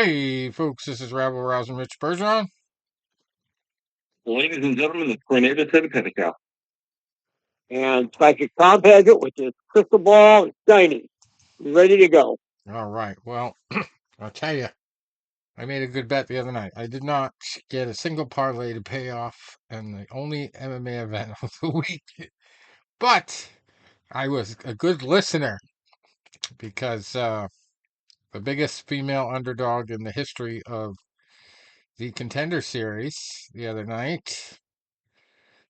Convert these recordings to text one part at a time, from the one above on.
Hey, folks, this is Rabble Rousing Rich Bergeron. Ladies and gentlemen, the tornado to the Pinnacle. And Psychic Tom has it with his crystal ball shiny, ready to go. All right, well, I'll tell you, I made a good bet the other night. I did not get a single parlay to pay off, and the only MMA event of the week. But I was a good listener because the biggest female underdog in the history of the Contender Series the other night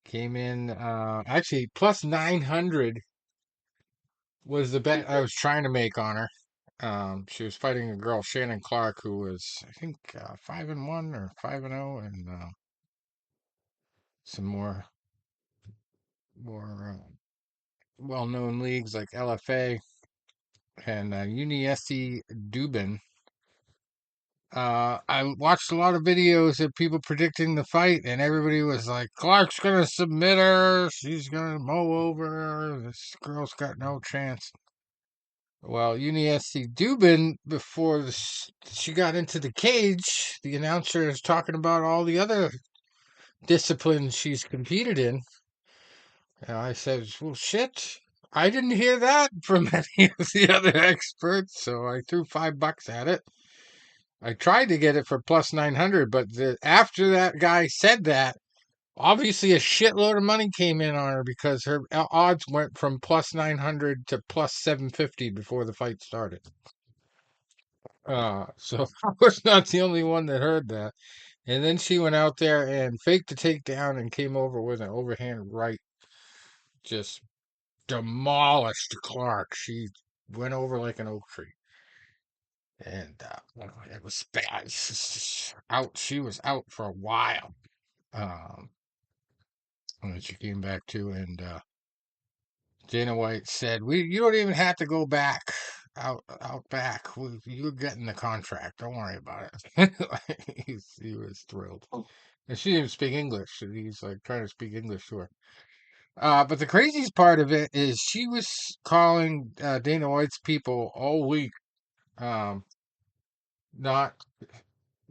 came in actually plus 900 was the bet I was trying to make on her. She was fighting a girl, Shannon Clark, who was, I think, 5-1 or 5-0, and some more well-known leagues like LFA and UniSC Dubin. I watched a lot of videos of people predicting the fight, and everybody was like, "Clark's gonna submit her. She's gonna mow over her. This girl's got no chance." Well, UniSC Dubin, before she got into the cage, the announcer is talking about all the other disciplines she's competed in. And I said, well, shit, I didn't hear that from any of the other experts, so I threw $5 at it. I tried to get it for plus 900, but after that guy said that, obviously a shitload of money came in on her because her odds went from plus 900 to plus 750 before the fight started. So I was not the only one that heard that. And then she went out there and faked the takedown and came over with an overhand right, just demolished Clark. She went over like an oak tree. And it was bad. Out. She was out for a while. Um, when she came back to, and Dana White said, you don't even have to go back out back. You're getting the contract. Don't worry about it." He was thrilled. And she didn't speak English. And he's like trying to speak English to her. But the craziest part of it is she was calling Dana White's people all week, um, not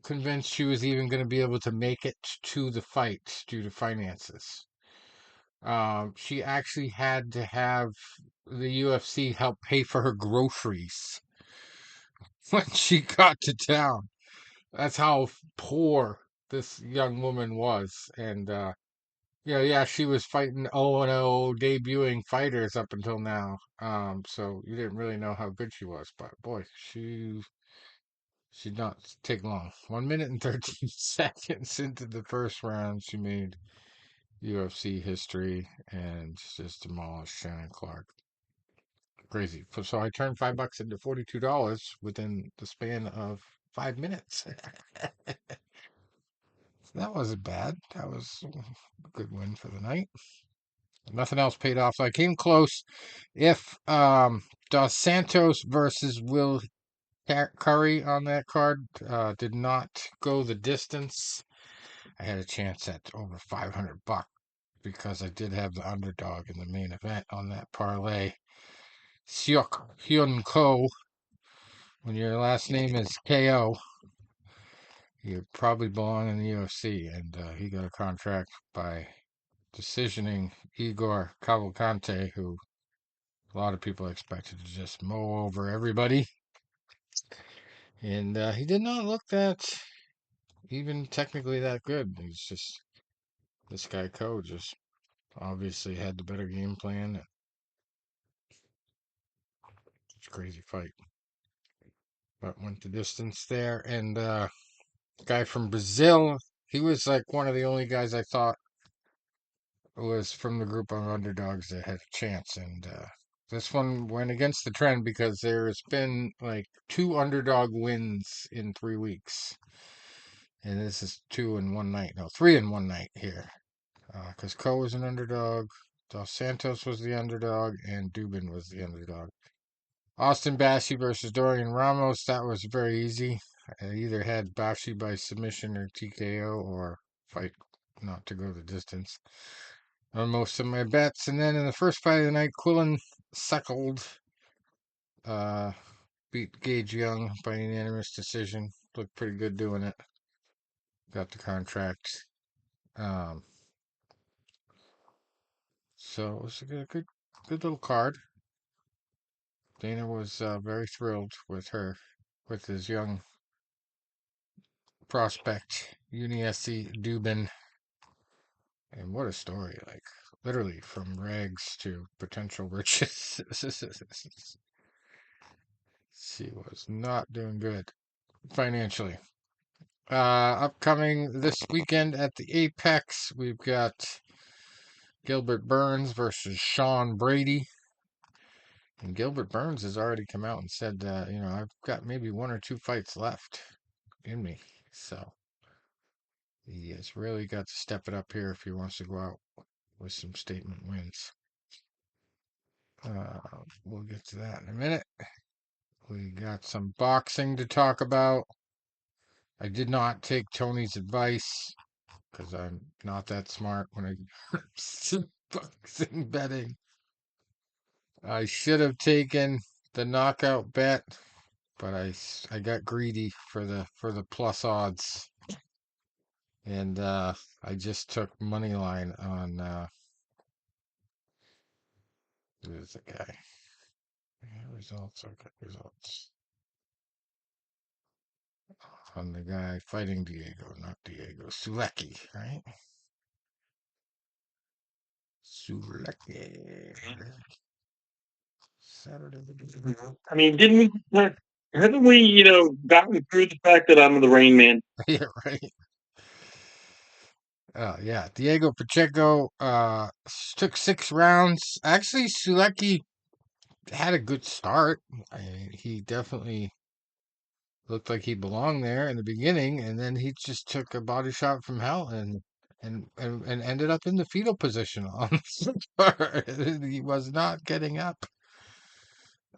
convinced she was even going to be able to make it to the fight due to finances. She actually had to have the UFC help pay for her groceries when she got to town. That's how poor this young woman was. And yeah, she was fighting 0-0 debuting fighters up until now. So you didn't really know how good she was, but boy, she did not take long. 1 minute and 13 seconds into the first round, she made UFC history and just demolished Shannon Clark. Crazy. So I turned $5 into $42 within the span of 5 minutes. That wasn't bad. That was a good win for the night. Nothing else paid off. So I came close. If Dos Santos versus Will Curry on that card did not go the distance, I had a chance at over $500 because I did have the underdog in the main event on that parlay. Seok Hyun Ko. When your last name is KO, you probably belong in the UFC, and he got a contract by decisioning Igor Cavalcante, who a lot of people expected to just mow over everybody. And he did not look that even technically that good. He's just, this guy Ko just obviously had the better game plan. It's a crazy fight. But went the distance there. And guy from Brazil, he was like one of the only guys I thought was from the group of underdogs that had a chance. And this one went against the trend because there's been like 2 underdog wins in 3 weeks. And this is 2 in 1 night. No, 3 in 1 night here. Because Ko was an underdog, Dos Santos was the underdog, and Dubin was the underdog. Austin Bashi versus Dorian Ramos, that was very easy. I either had Bashi by submission or TKO or fight not to go the distance on most of my bets. And then in the first fight of the night, Quillen Suckled uh, beat Gage Young by unanimous decision. looked pretty good doing it. Got the contract. Um, so it was a good little card. Dana was very thrilled with her, with his young prospect, UniSC Dubin. And what a story! Like literally from rags to potential riches. She was not doing good financially. Upcoming this weekend at the Apex, we've got Gilbert Burns versus Sean Brady. And Gilbert Burns has already come out and said, I've got maybe one or two fights left in me. So he has really got to step it up here if he wants to go out with some statement wins. We'll get to that in a minute. We got some boxing to talk about. I did not take Tony's advice because I'm not that smart when it comes to boxing betting. I should have taken the knockout bet, but I got greedy for the plus odds, and I just took money line on who's the guy? Yeah, results, okay, results on the guy fighting Diego, not Diego Sulecki, right? Sulecki. Saturday. I mean, haven't we, gotten through the fact that I'm the Rain Man? Yeah, right. Yeah, Diego Pacheco took 6 rounds. Actually, Sulecki had a good start. He definitely looked like he belonged there in the beginning, and then he just took a body shot from hell and ended up in the fetal position on the floor. He was not getting up.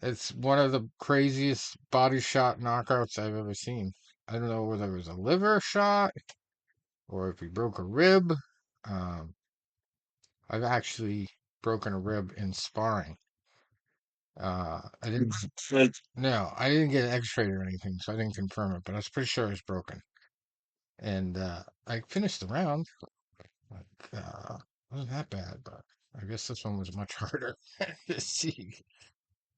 It's one of the craziest body shot knockouts I've ever seen. I don't know whether it was a liver shot or if he broke a rib. Um, I've actually broken a rib in sparring. I didn't. No, I didn't get an X-ray or anything, so I didn't confirm it. But I was pretty sure it was broken. And I finished the round. Like, wasn't that bad, but I guess this one was much harder. She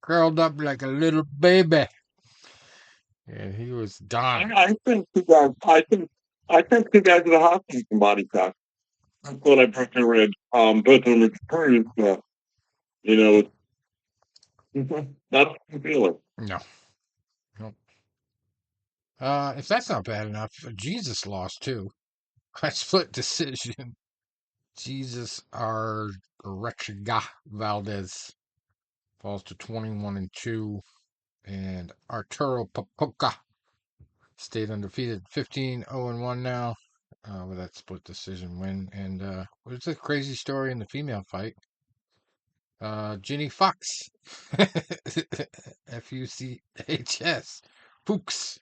curled up like a little baby, and he was done. I think two guys. I think two guys in the hospital from body shots. I thought I broke their ribs. Both of them experienced. You know, not a feeling. No, no. If that's not bad enough, Jesus lost too. I split decision. Jesus Arrechiga Valdez falls to 21-2, and Arturo Papoca stayed undefeated, 15-0-1 now, with that split decision win. And it was a crazy story in the female fight. Ginny Fox, Fuchs, Fuchs.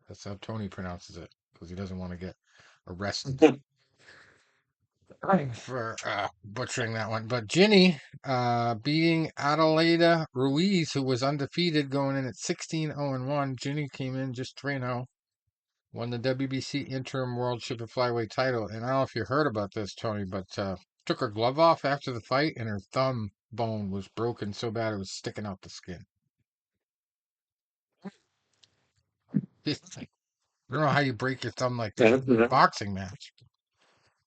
That's how Tony pronounces it because he doesn't want to get arrested for butchering that one. But Ginny beating Adelaida Ruiz, who was undefeated going in at 16-0-1. Ginny came in just 3-0, won the WBC Interim World Super Flyweight title. And I don't know if you heard about this, Tony, but took her glove off after the fight, and her thumb bone was broken so bad it was sticking out the skin. I don't know how you break your thumb like that in a boxing match,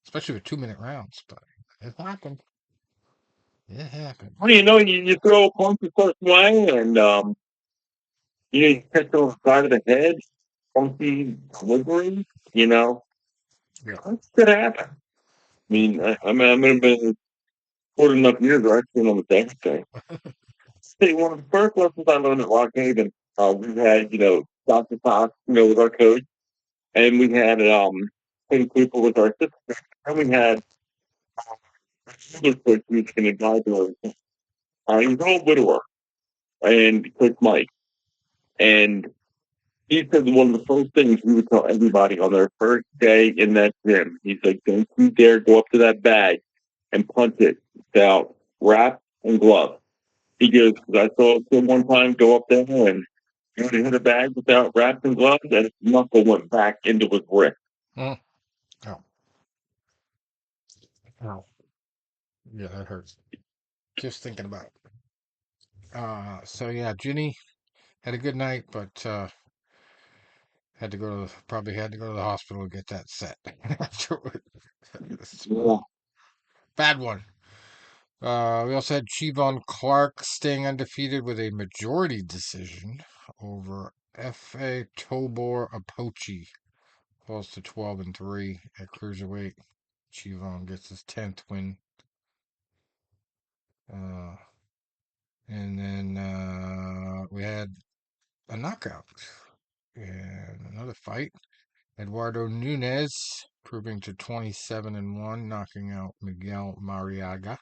especially with 2-minute rounds, but it happened. It happened. Well, you throw a punch the first way, and you catch on the side of the head, funky delivery. Yeah. That's gonna happen. I mean, I'm gonna be 40 enough years where I've seen almost everything. See, one of the first lessons I learned at Rock Haven, we had, Dr. Fox, was our coach, and we had Tim Cooper with our assistant, and we had another coach who was an advisor. He was an old widower, and Coach Mike. And he said one of the first things he would tell everybody on their first day in that gym, he's like, don't you dare go up to that bag and punch it without wrap and glove. He goes, because I saw it one time go up there and He hit a bag without wraps and gloves, and his knuckle went back into his wrist. Mm. Oh, oh, yeah, that hurts. Just thinking about it. So yeah, Ginny had a good night, but probably had to go to the hospital to get that set afterward. Yeah. Bad one. We also had Chivon Clark staying undefeated with a majority decision over F.A. Tobor Apochi. Falls to 12-3 at cruiserweight. Chivon gets his 10th win. Uh, and then we had a knockout and another fight. Eduardo Nunez proving to 27-1, knocking out Miguel Mariaga.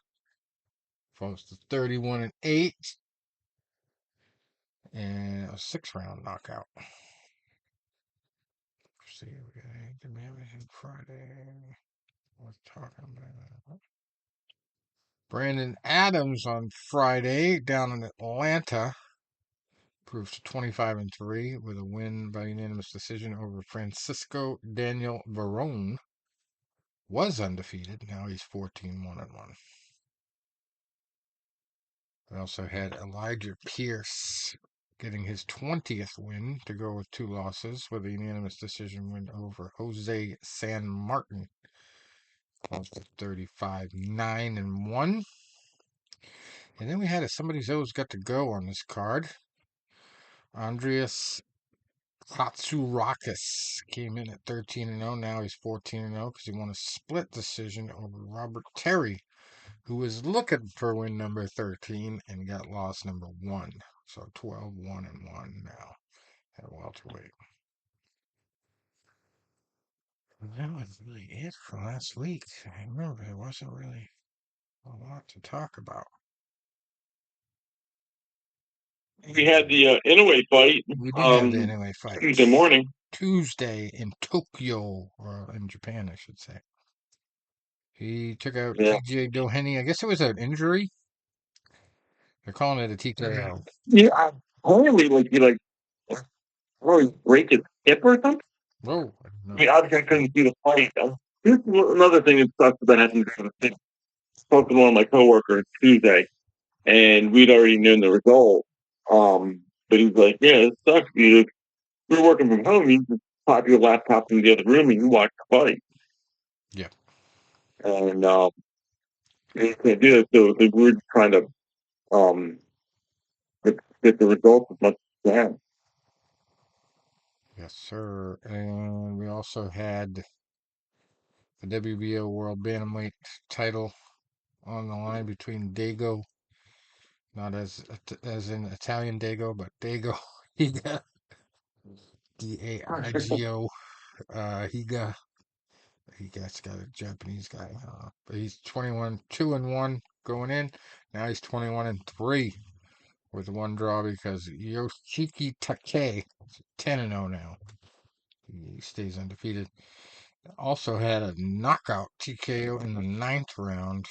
Falls to 31-8 and a 6-round knockout. Let's see, did we have anything Friday? We're talking about Brandon Adams on Friday down in Atlanta. Proves to 25-3 with a win by unanimous decision over Francisco Daniel Varone. Was undefeated. Now he's 14-1. We also had Elijah Pierce getting his 20th win to go with 2 losses with a unanimous decision win over Jose San Martin. Close to 35-9-1. And then we had somebody's always got to go on this card. Andreas Katsurakis came in at 13-0. Now he's 14-0 because he won a split decision over Robert Terry, who was looking for win number 13 and got loss number 1. So 12-1-1 now at welterweight. That was really it for last week. I remember there wasn't really a lot to talk about. We had the Inoue fight We did have the anime fight Tuesday morning. Tuesday in Tokyo, or in Japan, I should say. He took out Yeah. TJ Doheny. I guess it was an injury. They're calling it a TKO. Yeah. Apparently, like he really break his hip or something. Whoa, I no. mean, obviously, I couldn't see the fight. Here's another thing that sucks that happened. I spoke to one of my coworkers Tuesday, and we'd already known the result. But he's like, "Yeah, it sucks. You're working from home. You just pop your laptop in the other room and you watch the fight." Yeah, And you can't do it. So we're just trying to um, get the results as much as we can. yes, sir. And we also had the WBO World Bantamweight title on the line between Dago, not as in Italian Dago, but Dago Higa, Daigo Higa. Higa's got a Japanese guy, but he's 21-2-1 going in. Now he's 21-3 with one draw because Yoshiki Takei 10-0 now. He stays undefeated. Also had a knockout TKO in the 9th round.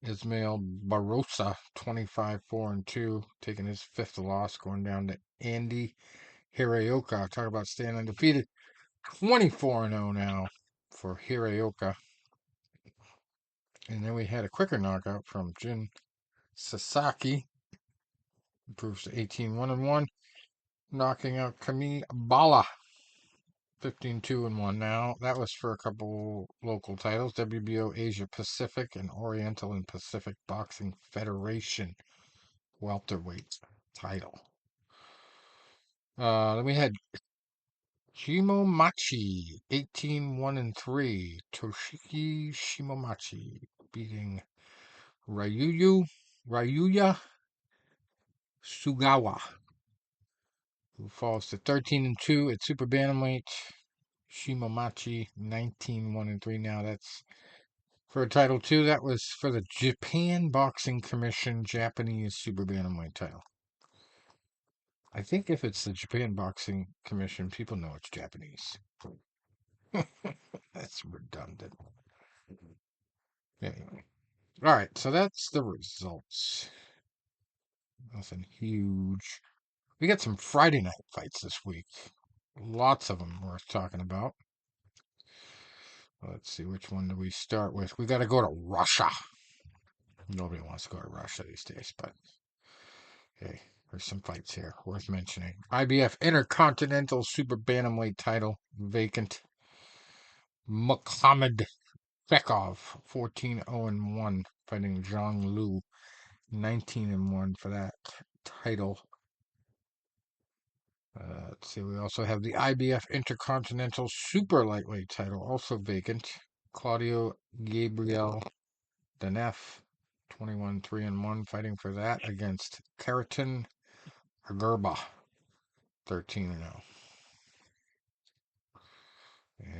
Ismail Barossa 25-4-2, taking his 5th loss, going down to Andy Hiraoka. Talk about staying undefeated. 24-0 now for Hiraoka. And then we had a quicker knockout from Jin Sasaki. Improves to 18-1-1, knocking out Kami Bala 15-2-1 now. That was for a couple local titles: WBO Asia Pacific and Oriental and Pacific Boxing Federation welterweight title. Then we had Shimomachi 18-1-3. Toshiki Shimomachi beating Ryuya Sugawa, who falls to 13-2 at super bantamweight. Shimomachi 19-1-3 now. That's for a title too. That was for the Japan Boxing Commission Japanese super bantamweight title. I think if it's the Japan Boxing Commission, people know it's Japanese. That's redundant. Anyway. All right, so that's the results. Nothing huge. We got some Friday night fights this week. Lots of them worth talking about. Let's see, which one do we start with? We got to go to Russia. Nobody wants to go to Russia these days, but hey, there's some fights here worth mentioning. IBF Intercontinental Super Bantamweight title vacant. Muhammad Bekov, 14-0-1, fighting Zhang Lu, 19-1 for that title. Let's see, we also have the IBF Intercontinental Super Lightweight title, also vacant. Claudio Gabriel Danef, 21-3-1, fighting for that against Karatin Agurba, 13-0.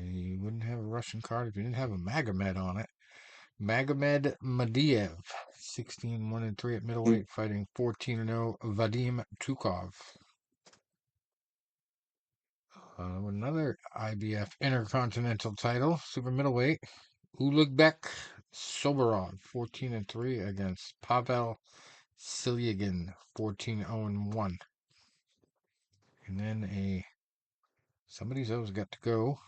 You wouldn't have a Russian card if you didn't have a Magomed on it. Magomed Madiev, 16-1-3 at middleweight, fighting 14-0 Vadim Tukov. Another IBF Intercontinental title, super middleweight, Ulugbek Soborov, 14-3 against Pavel Silyagin, 14-0-1. And then somebody's always got to go.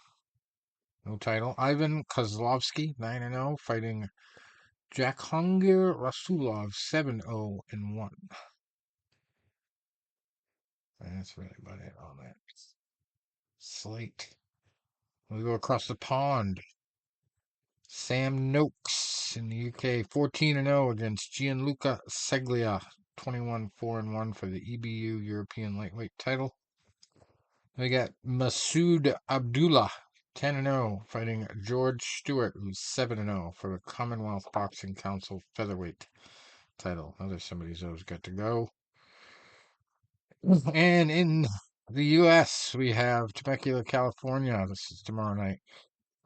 No title. Ivan Kozlovsky, 9-0, fighting Jahangir Rasulov, 7-0-1. That's really about it on that slate. We go across the pond. Sam Noakes in the UK, 14-0 against Gianluca Seglia, 21-4-1 for the EBU European lightweight title. We got Masood Abdullah, 10-0, fighting George Stewart, who's 7-0 for the Commonwealth Boxing Council featherweight title. Another somebody's always got to go. And in the U.S., we have Temecula, California. This is tomorrow night.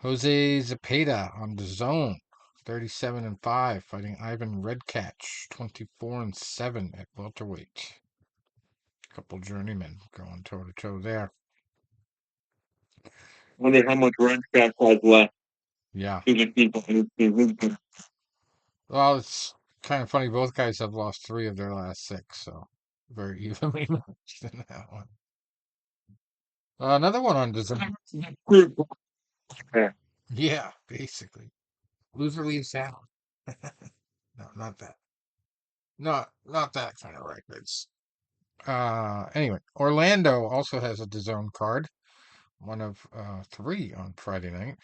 Jose Zepeda on the zone, 37-5, fighting Ivan Redcatch, 24-7 at welterweight. Couple journeymen going toe to toe there. Wonder how much Redcatch has left. Yeah. To Well, it's kind of funny. Both guys have lost 3 of their last 6, so very evenly matched in that one. Another one on the zone. Yeah, basically. Loser leaves out. No, not that. Not that kind of records. Anyway, Orlando also has a DAZN card, one of 3 on Friday night.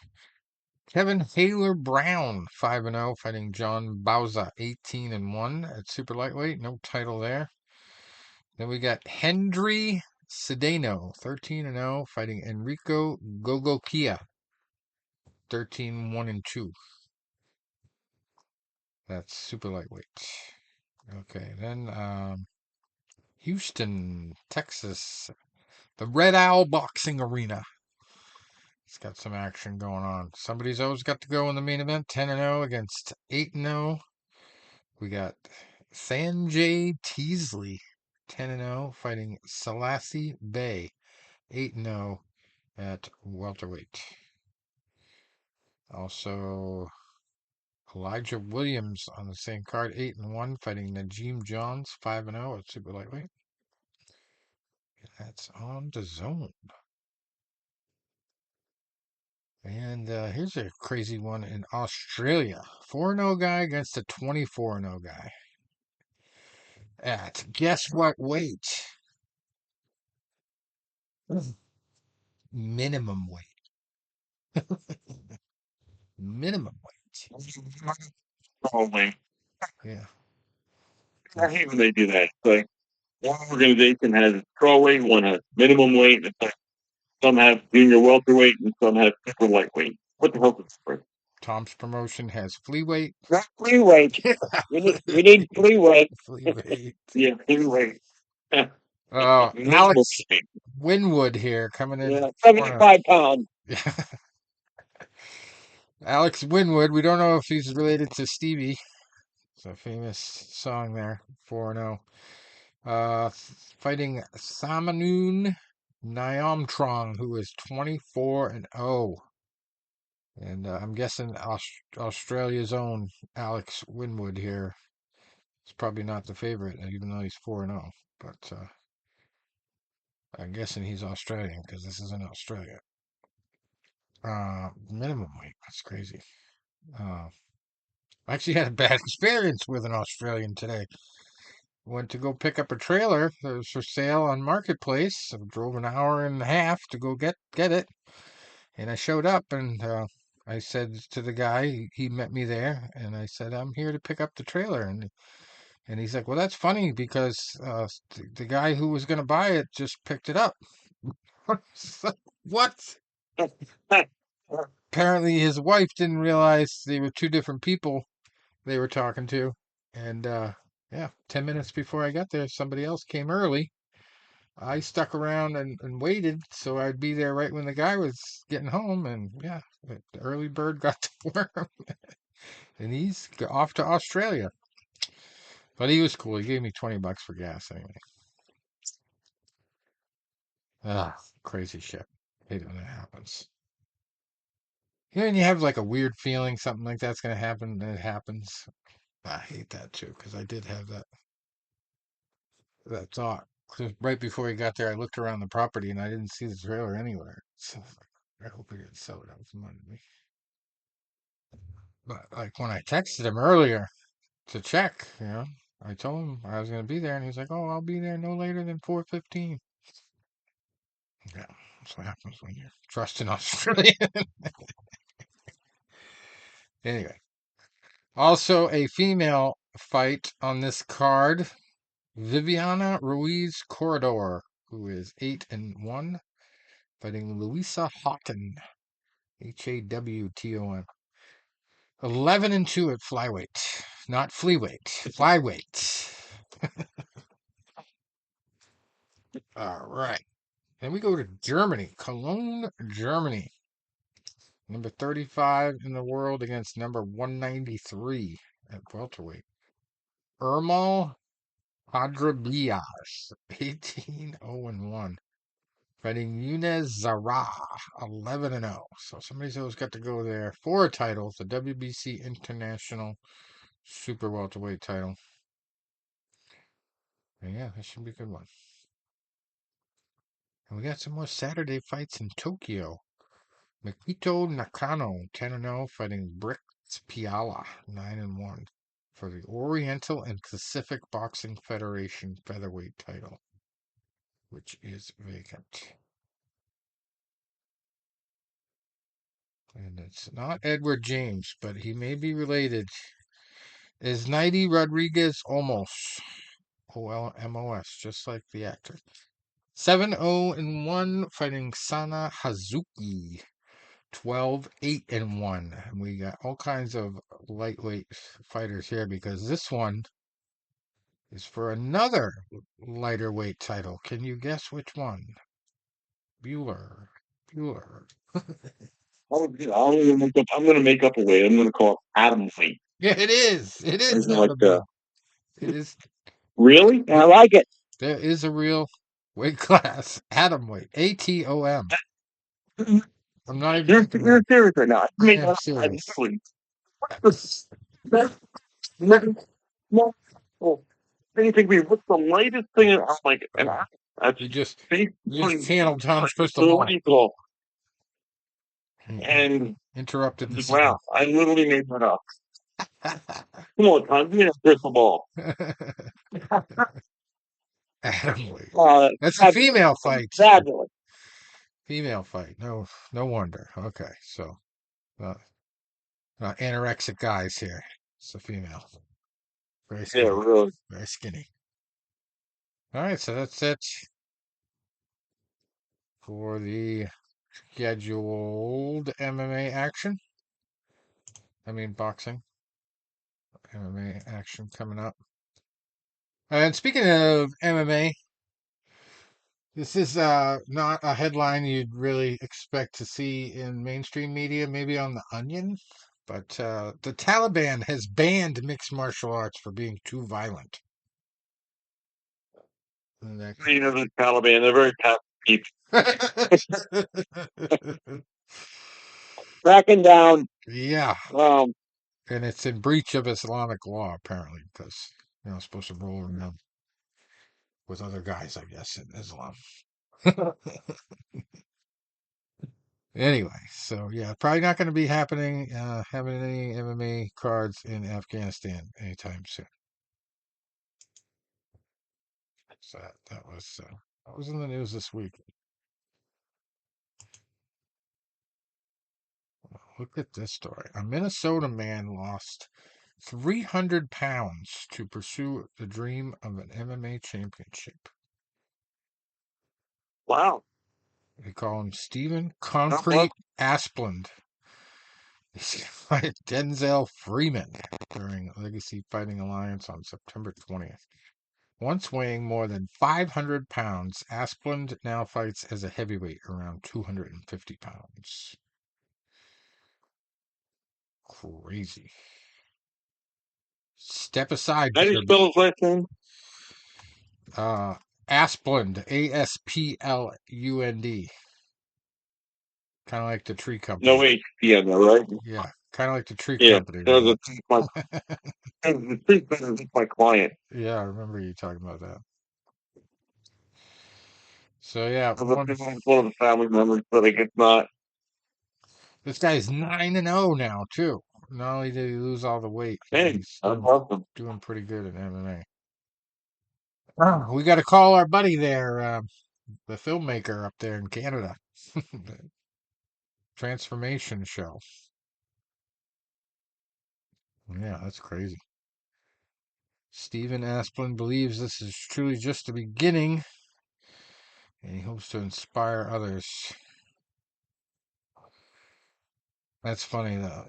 Kevin Haler Brown, 5-0, fighting John Bauza, 18-1 at super lightweight. No title there. Then we got Hendry Cedeno, 13-0, fighting Enrico Gogokia, 13-1-2. That's super lightweight. Okay, then Houston, Texas, the Red Owl Boxing Arena. It's got some action going on. Somebody's always got to go in the main event, 10-0 against 8-0. We got Sanjay Teasley, 10-0, fighting Selassie Bay, 8-0 at welterweight. Also, Elijah Williams on the same card, 8-1, fighting Najeem Johns, 5-0 at super lightweight. That's on the zone. And here's a crazy one in Australia. 4-0 guy against a 24-0 guy. At guess what weight? Minimum weight. Minimum weight. Only. Yeah. I hate when they do that. It's like one organization has strawweight, one has minimum weight. It's like some have junior welterweight and some have super lightweight. What the hell is this? Tom's promotion has flea weight. Not flea weight. We need flea weight. Flea weight. Yeah, flea weight. Minimum Alex weight. Winwood here coming in. Yeah, 75 pounds. Alex Winwood. We don't know if he's related to Stevie. It's a famous song there. 4-0. Fighting Samanoon Nyamtrong, who is 24-0. And I'm guessing Australia's own Alex Winwood here is probably not the favorite, even though he's 4-0. But I'm guessing he's Australian because this is in Australia. Minimum weight. That's crazy. I actually had a bad experience with an Australian today. Went to go pick up a trailer that was for sale on Marketplace. I drove an hour and a half to go get it, and I showed up and I said to the guy, he met me there, and I said, I'm here to pick up the trailer, and he's like, well, that's funny because the guy who was going to buy it just picked it up. What? Apparently, his wife didn't realize they were two different people they were talking to. And yeah, 10 minutes before I got there, somebody else came early. I stuck around and waited so I'd be there right when the guy was getting home. And yeah, the early bird got the worm. And he's off to Australia. But he was cool. He gave me $20 for gas anyway. Ah, crazy shit. Hate when that happens. You know, when you have like a weird feeling something like that's going to happen, and it happens. I hate that too because I did have that thought. 'Cause right before he got there, I looked around the property and I didn't see the trailer anywhere. So I hope he didn't sell it out from under me. But like when I texted him earlier to check, I told him I was going to be there, and he's like, "Oh, I'll be there no later than 4:15." Yeah, that's what happens when you're trusting Australia. Anyway, also a female fight on this card: Viviana Ruiz Corredor, who is 8-1, fighting Louisa Houghton, Hawton, 11-2 at flyweight, not fleaweight, flyweight. All right. Then we go to Germany, Cologne, Germany. Number 35 in the world against number 193 at welterweight. Ermal Hadrabias, 18-0-1. Fighting Yunez Zara, 11-0. So somebody's always got to go there. 4 titles, the WBC International Super Welterweight title. And yeah, that should be a good one. And we got some more Saturday fights in Tokyo. Makito Nakano, 10-0, fighting Bricks Piala, 9-1, for the Oriental and Pacific Boxing Federation featherweight title, which is vacant. And it's not Edward James, but he may be related. Is Naidi Rodriguez Olmos, Olmos, just like the actor. 7-0-1, fighting Sana Hazuki, 12-8-1. And we got all kinds of lightweight fighters here because this one is for another lighter weight title. Can you guess which one? Bueller. Bueller. I'm gonna make up a weight. I'm gonna call it Adam weight. Yeah, it is. It is Something like Adam. It is. really? I like it. There is a real weight class. Atom weight. ATOM. I'm not even kidding You're around. serious right now. I I mean, am I serious. literally. That's no. Then you think, what's the latest thing? I'm like, and Oh, that's you just basically channeled Tom's crystal what do ball. you call? Mhm. And Interrupted the signal. wow, I literally made that up. Come on, Tom, give me that crystal ball. Atom weight. Uh, That's a fabulous, female fight. fabulous. Female fight. No, no wonder. Okay, so uh, anorexic guys here. It's a female. Very Yeah, skinny. really. Very skinny. All right, so that's it for the scheduled MMA action. I mean, boxing MMA action coming up. And speaking of MMA, this is not a headline you'd really expect to see in mainstream media, maybe on The Onion, but the Taliban has banned mixed martial arts for being too violent. And that You know, the Taliban, they're very tough people. Cracking down. Yeah, Um, and it's in breach of Islamic law, apparently, because it's supposed to roll around with other guys, I guess, in Islam. Anyway, so yeah, probably not going to be having any MMA cards in Afghanistan anytime soon. So that was in the news this week. Look at this story. A Minnesota man lost 300 pounds to pursue the dream of an MMA championship. Wow. They call him Stephen Not much. Concrete Asplund. He's fight Denzel Freeman during Legacy Fighting Alliance on September 20th. Once weighing more than 500 pounds, Asplund now fights as a heavyweight around 250 pounds. Crazy. Step aside, How do you Peter. spell his last name? Uh, Asplund, Asplund. Kind of like the tree No company. H P on there, right? Yeah, kind of like the tree Yeah. company, There's right? the street better than my client. Yeah, I remember you talking about that. So yeah, There's one of the family members, but I guess not. this guy's 9-0 now too. Not only did he lose all the weight, Hey, he's I still love them. doing pretty good in MMA. We got to call our buddy there, the filmmaker up there in Canada. The Transformation Show. Yeah, that's crazy. Stephen Asplund believes this is truly just the beginning, and he hopes to inspire others. That's funny, though.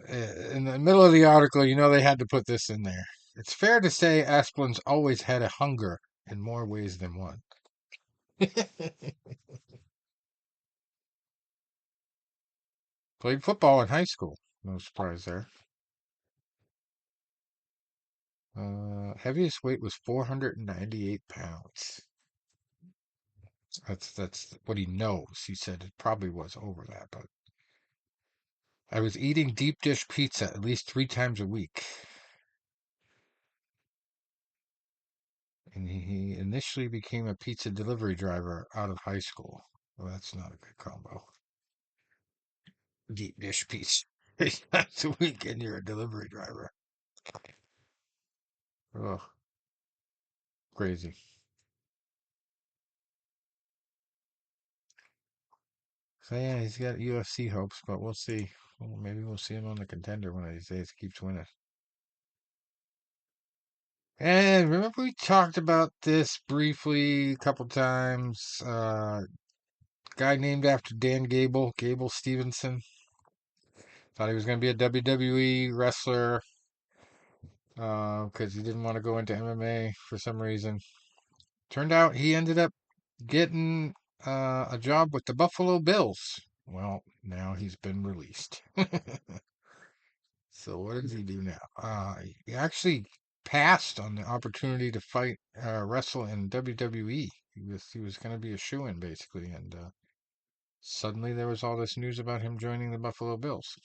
In the middle of the article, they had to put this in there. It's fair to say Asplund's always had a hunger in more ways than one. Played football in high school. No surprise there. Heaviest weight was 498 pounds. That's what he knows. He said it probably was over that, but I was eating deep dish pizza at least 3 times a week. And he initially became a pizza delivery driver out of high school. Well, that's not a good combo. Deep dish pizza 3 times a week, and you're a delivery driver. Oh, crazy. So yeah, he's got UFC hopes, but we'll see. Well, maybe we'll see him on the Contender one of these days. He keeps winning. And remember we talked about this briefly a couple times. Guy named after Dan Gable, Gable Stevenson. Thought he was going to be a WWE wrestler because he didn't want to go into MMA for some reason. Turned out he ended up getting a job with the Buffalo Bills. Well, now he's been released. So what does he do now? He actually passed on the opportunity to wrestle in WWE. He was going to be a shoo-in basically, and suddenly there was all this news about him joining the Buffalo Bills.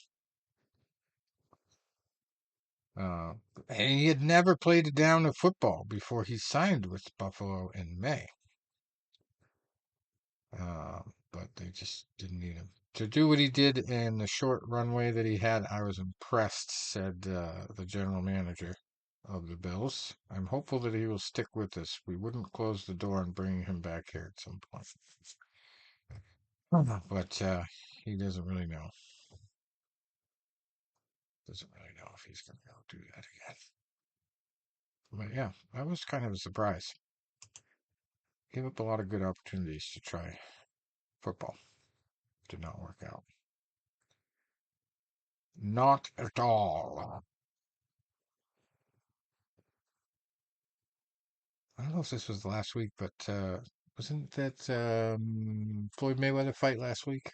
Uh, and he had never played a down of football before he signed with Buffalo in May. But they just didn't need him. To do what he did in the short runway that he had, I was impressed, said the general manager of the Bills. I'm hopeful that he will stick with us. We wouldn't close the door on bringing him back here at some point. But he doesn't really know. Doesn't really know if he's going to go do that again. But yeah, that was kind of a surprise. Gave up a lot of good opportunities to try football. Did not work out. Not at all. I don't know if this was last week, but wasn't that Floyd Mayweather fight last week?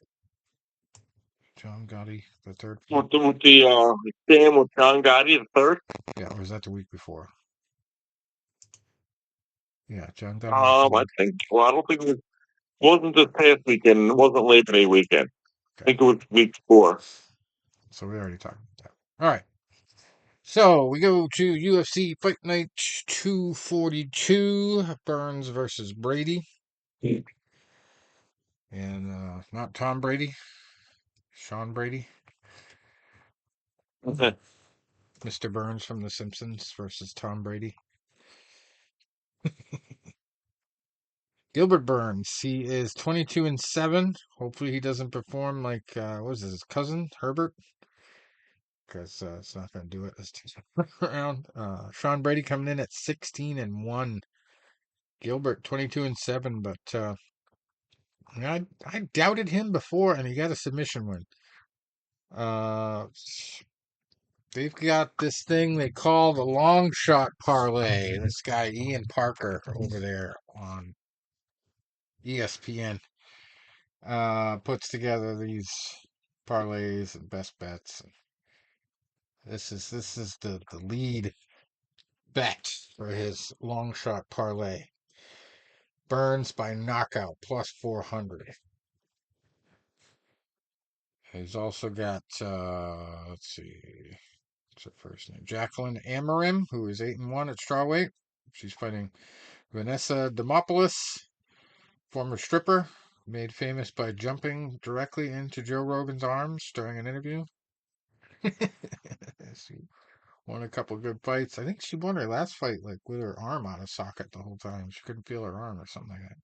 John Gotti, the third fight? With the stand with John Gotti the third. Yeah, or was that the week before? Yeah, John Gotti the I third. think. Well, I don't think it wasn't this past weekend. It wasn't Labor Day weekend. I Okay, think it was week before. so we already talked about that. All right. So we go to UFC Fight Night 242, Burns versus Brady. And not Tom Brady, Sean Brady, Okay. Mr. Burns from The Simpsons versus Tom Brady. Gilbert Burns, he is 22-7. Hopefully he doesn't perform like what was his cousin Herbert, because it's not going to do it this time around. Sean Brady coming in at 16-1. Gilbert 22-7, but I doubted him before, and he got a submission win. Uh, they've got this thing they call the long shot parlay. This guy Ian Parker over there on ESPN puts together these parlays and best bets. This is the lead bet for his long shot parlay. Burns by knockout plus 400. He's also got let's see, what's her first name? Jacqueline Amarim, who is 8-1 at strawweight. She's fighting Vanessa Demopoulos, former stripper, made famous by jumping directly into Joe Rogan's arms during an interview. She won a couple good fights. I think she won her last fight like with her arm out of socket the whole time. She couldn't feel her arm or something like that.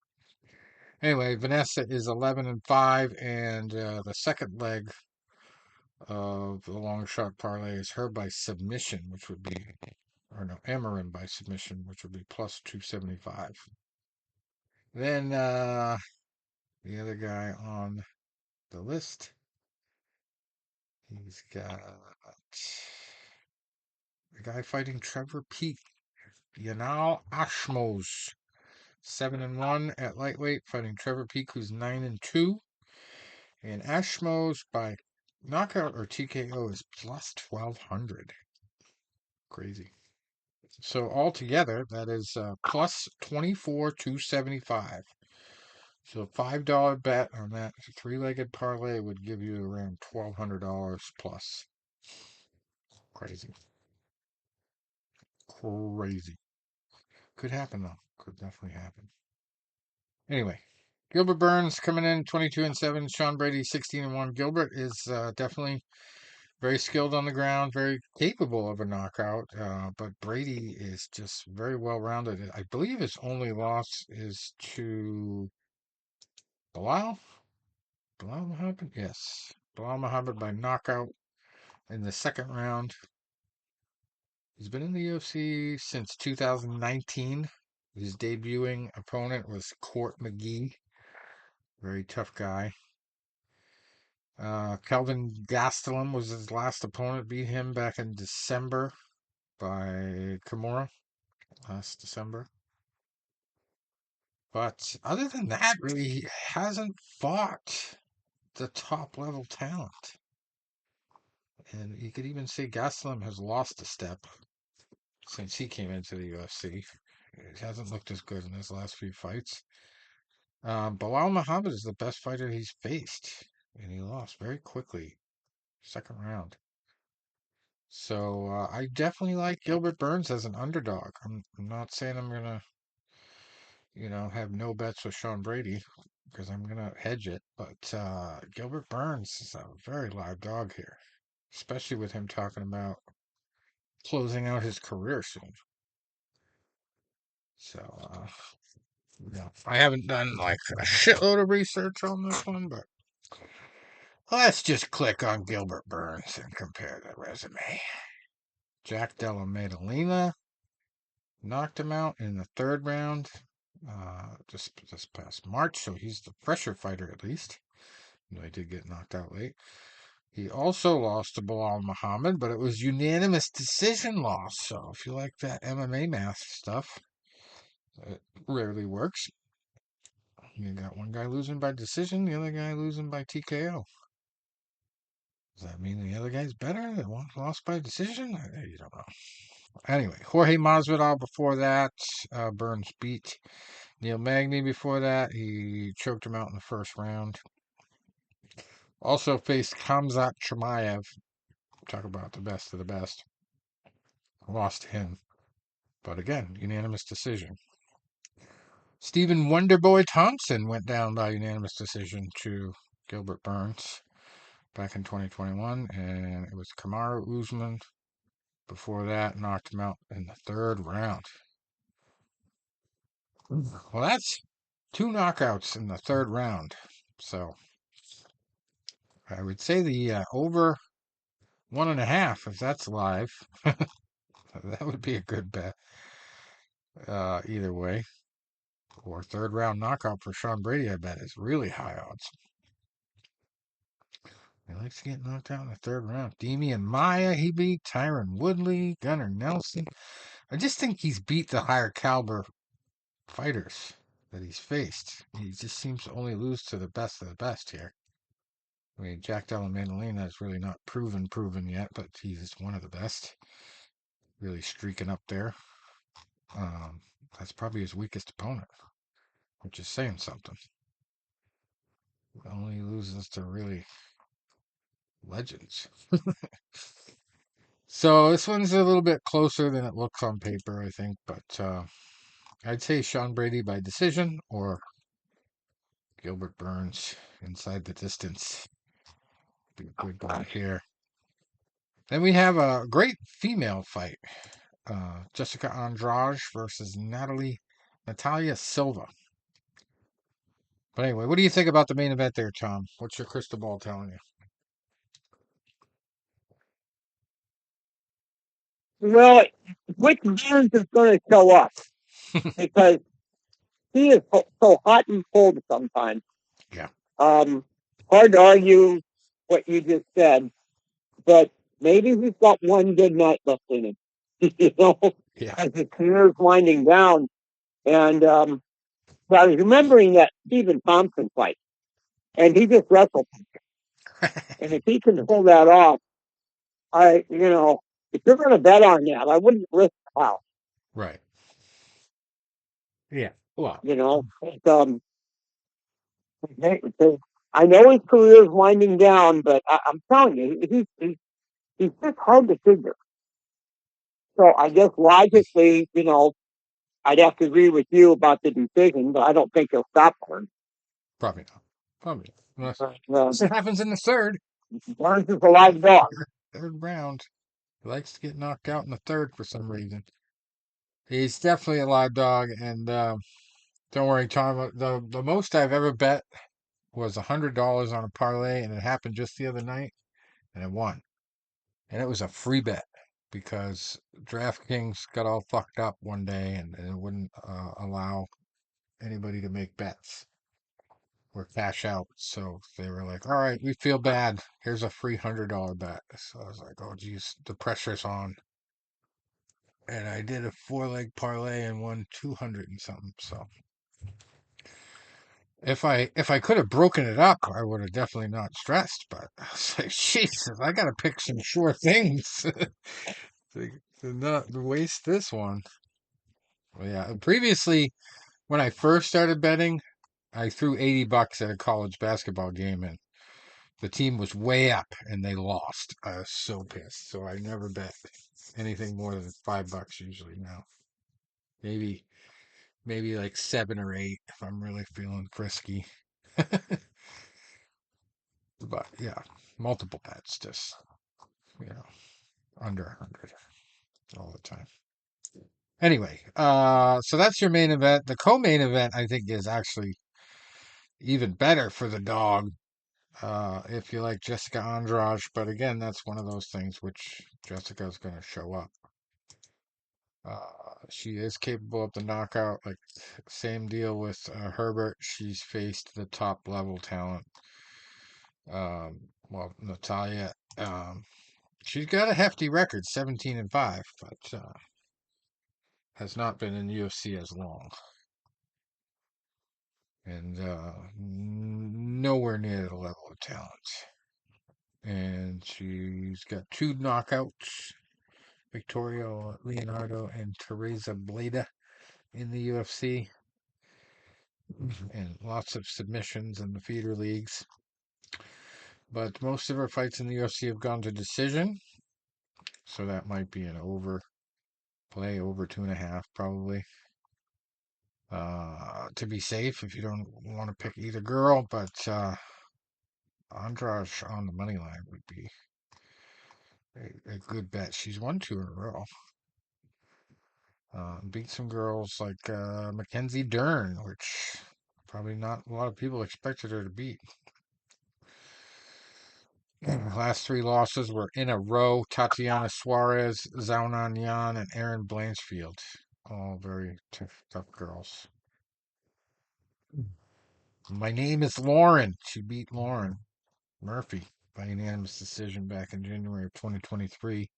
Anyway, Vanessa is 11-5, and the second leg of the long shot parlay is her by submission, which would be, or no, Amarin by submission, which would be plus 275. Then the other guy on the list, he's got the guy fighting Trevor Peek, Yanal Ashmos, 7-1 at lightweight, fighting Trevor Peek, who's 9-2. And Ashmos by knockout or TKO is plus 1200. Crazy. So altogether, that is plus 24,275. So a $5 bet on that three-legged parlay would give you around $1,200 plus. Crazy. Crazy. Could happen though. Could definitely happen. Anyway, Gilbert Burns coming in 22-7. Sean Brady 16-1. Gilbert is definitely very skilled on the ground, very capable of a knockout. But Brady is just very well rounded. I believe his only loss is to Bilal. Bilal Muhammad? Yes. Bilal Muhammad by knockout in the second round. He's been in the UFC since 2019. His debuting opponent was Court McGee. Very tough guy. Kelvin Gastelum was his last opponent. Beat him back in December by Kimura last December. But other than that, really, he hasn't fought the top level talent. And you could even say Gastelum has lost a step since he came into the UFC. It hasn't looked as good in his last few fights. Bilal Muhammad is the best fighter he's faced, and he lost very quickly, second round. So I definitely like Gilbert Burns as an underdog. I'm not saying I'm gonna, have no bets with Sean Brady because I'm gonna hedge it, but Gilbert Burns is a very live dog here, especially with him talking about closing out his career soon. So I haven't done like a shitload of research on this one, but let's just click on Gilbert Burns and compare the resume. Jack Della Maddalena knocked him out in the third round just this past March, so he's the fresher fighter at least. He did get knocked out late. He also lost to Bilal Muhammad, but it was unanimous decision loss. So if you like that MMA math stuff, it rarely works. You got one guy losing by decision, the other guy losing by TKO. Does that mean the other guy's better? The one lost by decision? You don't know. Anyway, Jorge Masvidal before that. Burns beat Neil Magny before that. He choked him out in the first round. Also faced Khamzat Chimaev. Talk about the best of the best. Lost to him. But again, unanimous decision. Stephen Wonderboy Thompson went down by unanimous decision to Gilbert Burns back in 2021, and it was Kamaru Usman before that knocked him out in the third round. Well, that's two knockouts in the third round. So I would say the over 1.5, if that's live, that would be a good bet. Either way. Or third round knockout for Sean Brady, I bet is really high odds. He likes to get knocked out in the third round. Demian Maia, he beat Tyron Woodley, Gunnar Nelson. I just think he's beat the higher caliber fighters that he's faced. He just seems to only lose to the best of the best here. I mean, Jack Della Maddalena is really not proven yet, but he's one of the best. Really streaking up there. That's probably his weakest opponent, which is saying something. Only loses to really legends. So this one's a little bit closer than it looks on paper, I think, but I'd say Sean Brady by decision or Gilbert Burns inside the distance. Be a good one here. Then we have a great female fight. Jessica Andrade versus Natalia Silva. But anyway, what do you think about the main event there, Tom? What's your crystal ball telling you? Well, which Burns is going to show up because he is so hot and cold sometimes. Yeah. Hard to argue what you just said, but maybe he's got one good night left in him. Yeah. As his career's winding down. And I was remembering that Stephen Thompson fight, and he just wrestled. And if he can pull that off, if you're going to bet on that, I wouldn't risk the house. Right. Yeah. Well. I know his career is winding down, but I'm telling you, he's just hard to figure. So I guess logically, I'd have to agree with you about the decision, but I don't think he'll stop Burns. Probably not. Probably not. Uh, Unless it happens in the third. Burns is a live dog. Third round. He likes to get knocked out in the third for some reason. He's definitely a live dog, and don't worry, Tom. The most I've ever bet was $100 on a parlay, and it happened just the other night, and it won. And it was a free bet because DraftKings got all fucked up one day, and it wouldn't allow anybody to make bets or cash out. So they were like, "All right, we feel bad. Here's a free $100 bet." So I was like, "Oh, geez, the pressure's on." And I did a 4-leg parlay and won 200 and something. So if I could have broken it up, I would have definitely not stressed. But I was like, Jesus, I gotta pick some sure things to, to not waste this one. Well, yeah, previously when I first started betting, I threw $80 at a college basketball game, and the team was way up and they lost. I was so pissed. So I never bet anything more than $5 usually now. Maybe like 7 or 8 if I'm really feeling frisky. But yeah, multiple bets, just under 100 all the time. Anyway, so that's your main event. The co-main event, I think, is actually even better for the dog. If you like Jessica Andrade, but again, that's one of those things which Jessica's going to show up. She is capable of the knockout. Like same deal with Herbert. She's faced the top level talent. Well, Natalia. She's got a hefty record, 17-5, but has not been in UFC as long, and nowhere near the level of talent. And she's got 2 knockouts, Victoria Leonardo and Teresa Bleda in the UFC, and lots of submissions in the feeder leagues. But most of her fights in the UFC have gone to decision, so that might be an over play, over 2.5 probably. to be safe if you don't want to pick either girl. But Andrade on the money line would be a good bet. She's won two in a row. Beat some girls like Mackenzie Dern, which probably not a lot of people expected her to beat. Last three losses were in a row. Tatiana Suarez, Zhao Nan, and Erin Blanchfield. All very tough girls. My name is Lauren. She beat Lauren Murphy by unanimous decision back in January of 2023.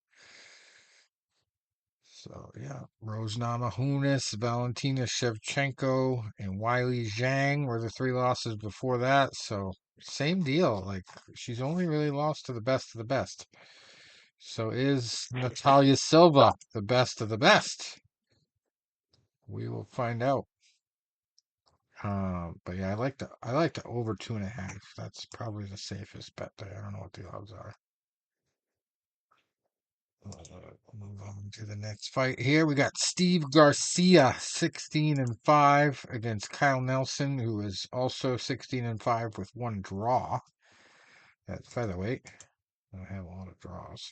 So, yeah, Rose Namajunas, Valentina Shevchenko, and Wiley Zhang were the three losses before that. So, same deal. Like, she's only really lost to the best of the best. So, is Natalia Silva the best of the best? We will find out. But yeah, I like the over 2.5. That's probably the safest bet there. I don't know what the odds are. Move on to the next fight here. We got Steve Garcia, 16-5 against Kyle Nelson, who is also 16-5 with one draw at featherweight. I have a lot of draws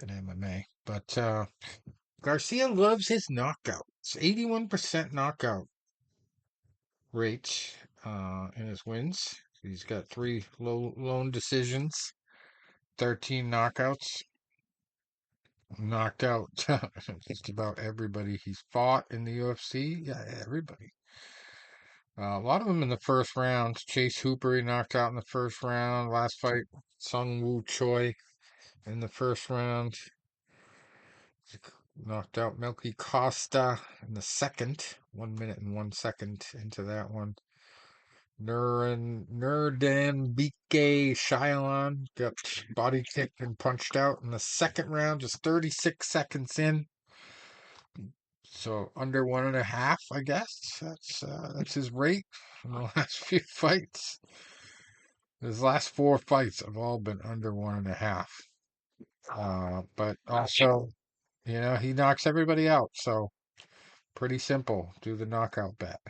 in MMA, but Garcia loves his knockouts. 81% knockout rate in his wins. He's got three lone decisions, 13 knockouts. Knocked out just about everybody he's fought in the UFC. Yeah, everybody. A lot of them in the first round. Chase Hooper he knocked out in the first round. Last fight, Sung Woo Choi in the first round. Knocked out Melky Costa in the second. 1 minute and 1 second into that one. Nurdanbike Shylan got body kicked and punched out in the second round, just 36 seconds in. So under 1.5, I guess. That's his rate in the last few fights. His last four fights have all been under 1.5. But also, he knocks everybody out. So pretty simple. Do the knockout bet.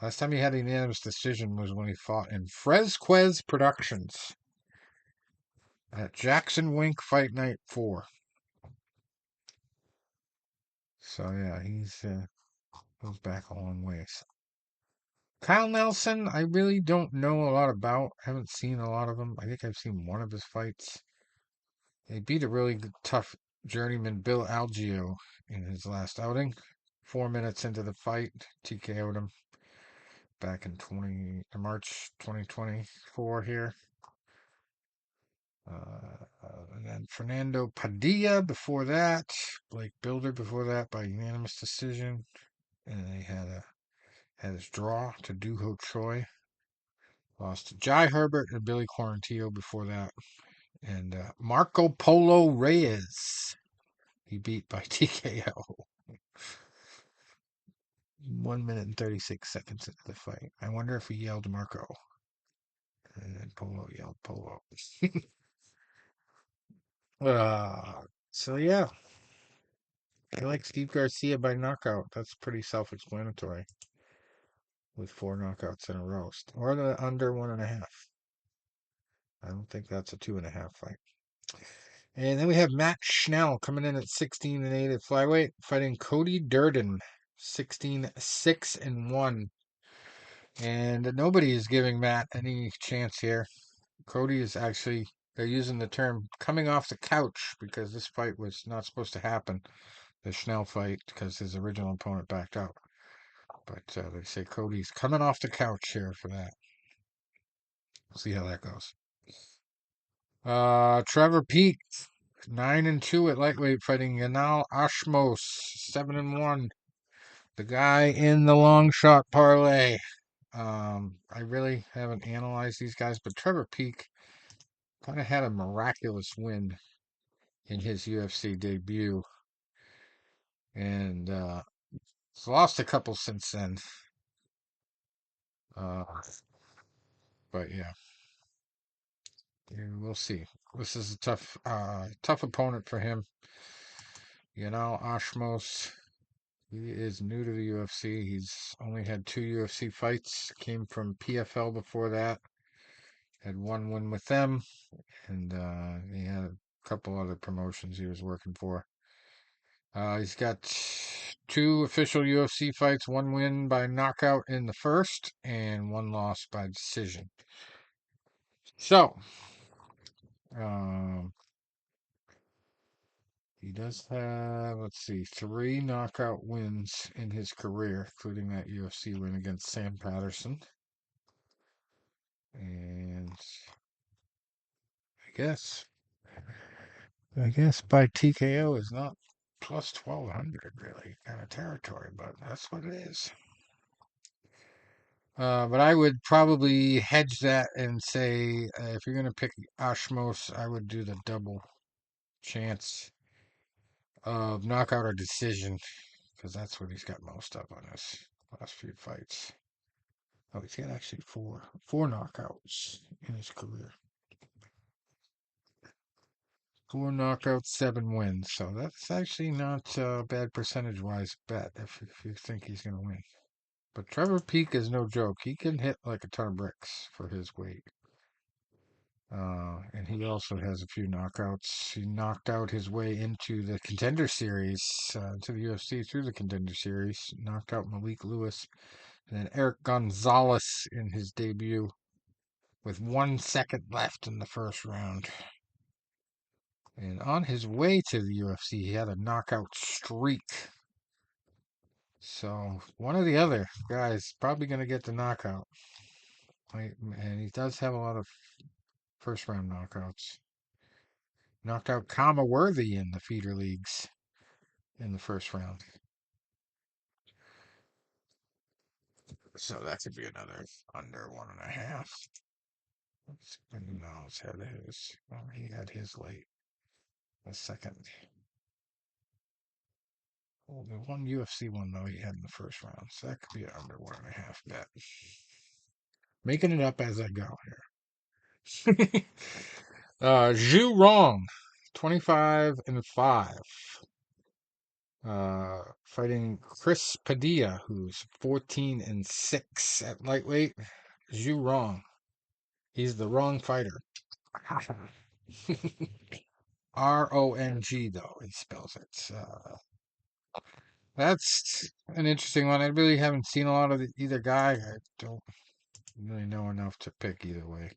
Last time he had a unanimous decision was when he fought in Fresquez Productions at Jackson Wink Fight Night 4. So yeah, he's goes back a long ways. Kyle Nelson, I really don't know a lot about. I haven't seen a lot of him. I think I've seen one of his fights. He beat a really tough journeyman, Bill Algeo, in his last outing. 4 minutes into the fight, TKO'd him back in March 2024 here. And then Fernando Padilla before that, Blake Builder before that by unanimous decision, and he had his draw to Duho Choi. Lost to Jai Herbert and Billy Quarantillo before that, and Marco Polo Reyes he beat by TKO. 1 minute and 36 seconds into the fight. I wonder if he yelled Marco, and then Polo yelled Polo. So yeah. I like Steve Garcia by knockout. That's pretty self-explanatory with 4 knockouts in a row. Or the under 1.5. I don't think that's a 2.5 fight. And then we have Matt Schnell coming in at 16-8 at flyweight, fighting Cody Durden, 16-6-1. And nobody is giving Matt any chance here. Cody is actually, they're using the term coming off the couch because this fight was not supposed to happen. The Schnell fight, because his original opponent backed out. But they say Cody's coming off the couch here for that. We'll see how that goes. Trevor Peak, 9-2 at lightweight, fighting Yanal Ashmos, 7-1. The guy in the long shot parlay. I really haven't analyzed these guys, but Trevor Peak kind of had a miraculous win in his UFC debut, and he's lost a couple since then. Uh, but yeah, we'll see. This is a tough opponent for him. Ashmos, He is new to the UFC. He's only had 2 UFC fights. Came from PFL before that. Had 1 win with them, and he had a couple other promotions he was working for. He's got 2 official UFC fights, 1 win by knockout in the first, and 1 loss by decision. So, um, he does have, let's see, 3 knockout wins in his career, including that UFC win against Sam Patterson. And I guess, I guess by TKO is not plus 1200 really kind of territory, but that's what it is. But I would probably hedge that and say if you're going to pick Ashmos, I would do the double chance of knockout or decision because that's what he's got most of on his last few fights. Oh, he's got actually four knockouts in his career. 4 knockouts, 7 wins. So that's actually not a bad percentage-wise bet if you think he's going to win. But Trevor Peek is no joke. He can hit like a ton of bricks for his weight. And he also has a few knockouts. He knocked out his way into the Contender Series, to the UFC through the Contender Series. Knocked out Malik Lewis and then Eric Gonzalez in his debut with 1 second left in the first round. And on his way to the UFC, he had a knockout streak. So one or the other guy's probably going to get the knockout. And he does have a lot of first round knockouts. Knocked out Kama Worthy in the feeder leagues in the first round. So that could be another under 1.5. No, it's had his. Well, he had his late. The second. Well, the one UFC one, though, he had in the first round. So that could be an under 1.5 bet. Making it up as I go here. Zhu Rong, 25-5. Fighting Chris Padilla, who's 14-6 at lightweight. Zhu Rong. He's the wrong fighter. Rong, though, he spells it. That's an interesting one. I really haven't seen a lot of either guy. I don't really know enough to pick either way.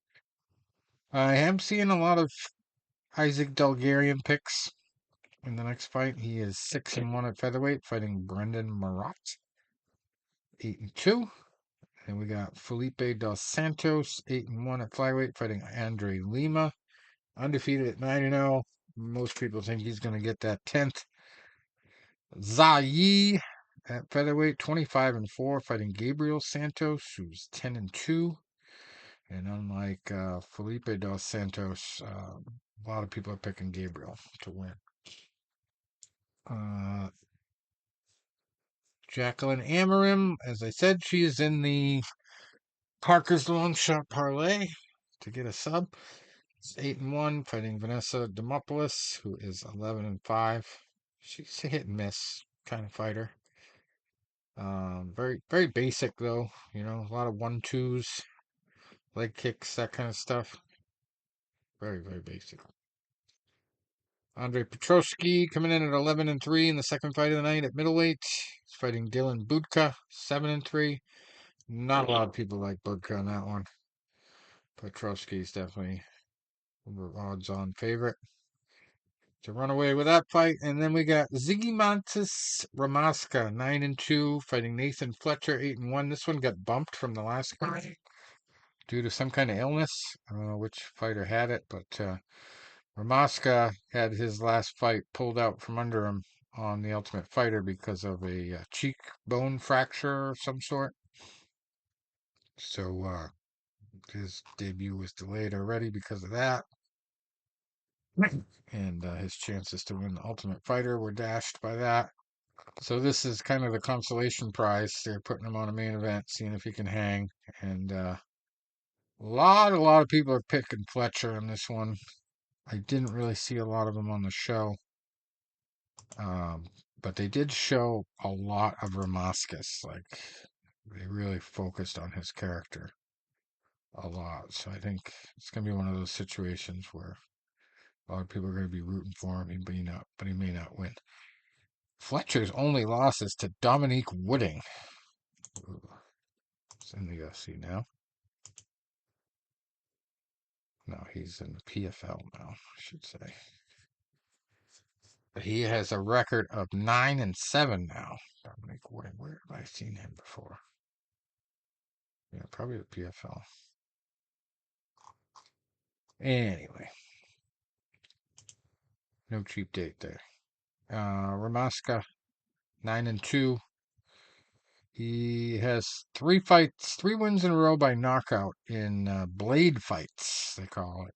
I am seeing a lot of Isaac Delgarian picks in the next fight. He is 6-1 at featherweight, fighting Brendan Marat, 8-2. And we got Felipe Dos Santos, 8-1 at flyweight, fighting Andre Lima, undefeated at 9-0. Most people think he's going to get that 10th. Yi at featherweight, 25-4, fighting Gabriel Santos, who's 10-2. And unlike Felipe Dos Santos, a lot of people are picking Gabriel to win. Jacqueline Amarim, as I said, she is in the Parker's Long Shot Parlay to get a sub. It's 8-1, fighting Vanessa Demopoulos, who is 11-5. She's a hit and miss kind of fighter. Very, very basic though. You know, a lot of 1-2s, leg kicks, that kind of stuff. Very, very basic. Andre Petroski coming in at 11-3 in the second fight of the night at middleweight. He's fighting Dylan Budka, 7-3. Not a lot of people like Budka on that one. Petroski's definitely odds-on favorite to run away with that fight. And then we got Zigimantas Ramaska, 9-2, fighting Nathan Fletcher, 8-1. This one got bumped from the last fight due to some kind of illness. I don't know which fighter had it, but Ramaska had his last fight pulled out from under him on the Ultimate Fighter because of a cheekbone fracture of some sort. So his debut was delayed already because of that. And his chances to win the Ultimate Fighter were dashed by that. So this is kind of the consolation prize. They're putting him on a main event, seeing if he can hang. And a lot of people are picking Fletcher in this one. I didn't really see a lot of them on the show. But they did show a lot of Ramaskus. Like, they really focused on his character a lot. So I think it's going to be one of those situations where a lot of people are going to be rooting for him. But he may not win. Fletcher's only loss is to Dominique Wooding. Ooh, he's in the UFC now. No, he's in the PFL now, I should say. But he has a record of 9-7 now. Dominique Wooding, where have I seen him before? Yeah, probably the PFL. Anyway, no cheap date there. Ramaska, 9-2. He has 3 fights, 3 wins in a row by knockout in blade fights, they call it.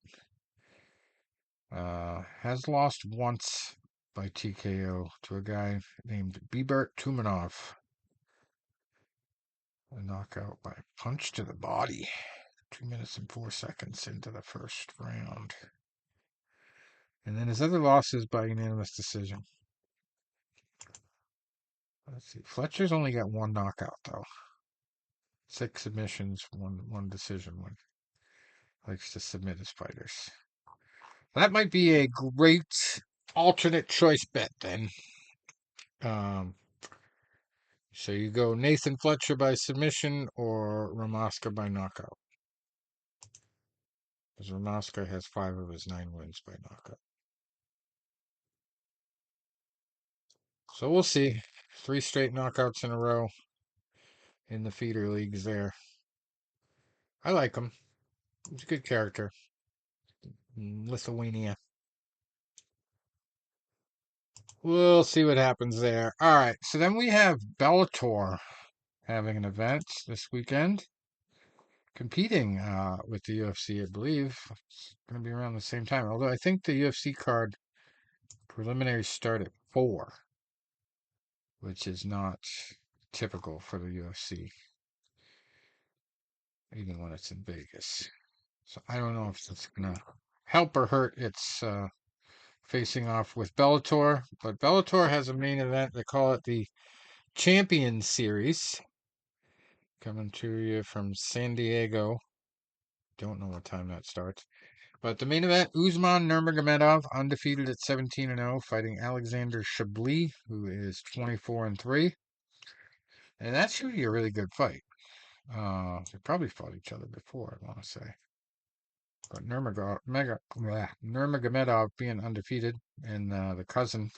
Has lost once by TKO to a guy named Bibert Tumanov. A knockout by punch to the body. 2 minutes and 4 seconds into the first round. And then his other losses by unanimous decision. Let's see. Fletcher's only got 1 knockout, though. 6 submissions, one decision. One likes to submit his fighters. That might be a great alternate choice bet then. So you go Nathan Fletcher by submission or Ramaska by knockout. Because Ramaska has 5 of his 9 wins by knockout. So we'll see. 3 straight knockouts in a row in the feeder leagues there. I like him. He's a good character. Lithuania. We'll see what happens there. All right. So then we have Bellator having an event this weekend, competing with the UFC, I believe. It's going to be around the same time. Although I think the UFC card preliminaries start at 4, which is not typical for the UFC, even when it's in Vegas. So I don't know if that's going to help or hurt its facing off with Bellator. But Bellator has a main event. They call it the Champion Series, coming to you from San Diego. Don't know what time that starts. But the main event, Usman Nurmagomedov, undefeated at 17-0, fighting Alexander Chablis, who is 24-3. And that should be a really good fight. They probably fought each other before, I want to say. But Nurmagomedov being undefeated and the cousin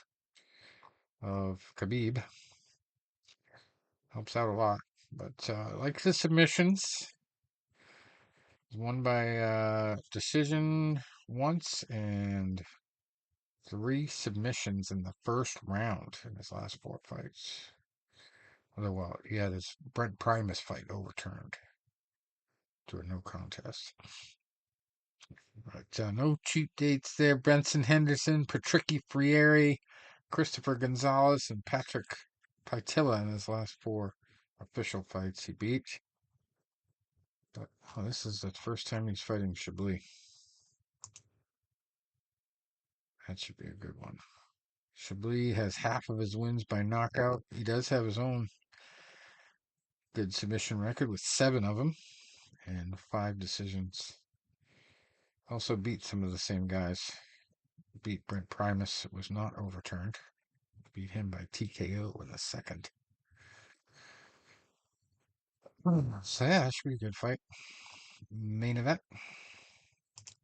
of Khabib helps out a lot. But like the submissions, won by decision once and 3 submissions in the first round in his last 4 fights. Although, well, he had his Brent Primus fight overturned to a no contest. But no cheap dates there. Benson Henderson, Patricky Freire, Christopher Gonzalez, and Patrick Paitilla in his last 4 official fights he beat. But this is the first time he's fighting Chablis. That should be a good one. Chablis has half of his wins by knockout. He does have his own good submission record with 7 of them and 5 decisions. Also beat some of the same guys. Beat Brent Primus. It was not overturned. Beat him by TKO in the second. So yeah, that should be a good fight. Main event.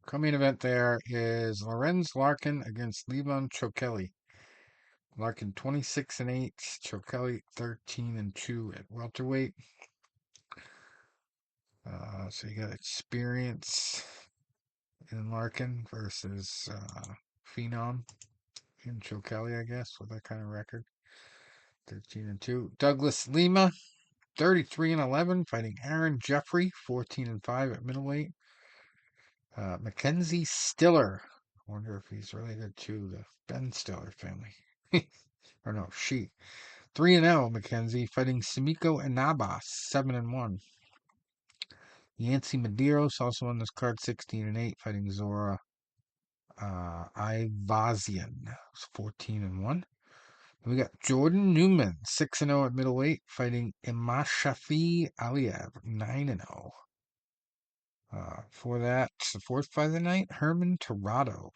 Co-main event there is Lorenz Larkin against Levon Chokeli. Larkin 26-8, Chokeli 13-2 at welterweight. So you got experience in Larkin versus Phenom in Chokeli, I guess, with that kind of record. 13-2. Douglas Lima, 33-11, fighting Aaron Jeffrey, 14-5 at middleweight. Mackenzie Stiller. I wonder if he's related to the Ben Stiller family. Or no, she. 3-0, Mackenzie, fighting Simiko Inaba, 7-1. Yancy Medeiros, also on this card, 16-8, fighting Zora Ivazian, 14-1. We got Jordan Newman, 6-0 at middleweight, fighting Imashafi Aliyev, 9-0. For that, the fourth fight of the night, Herman Tirado,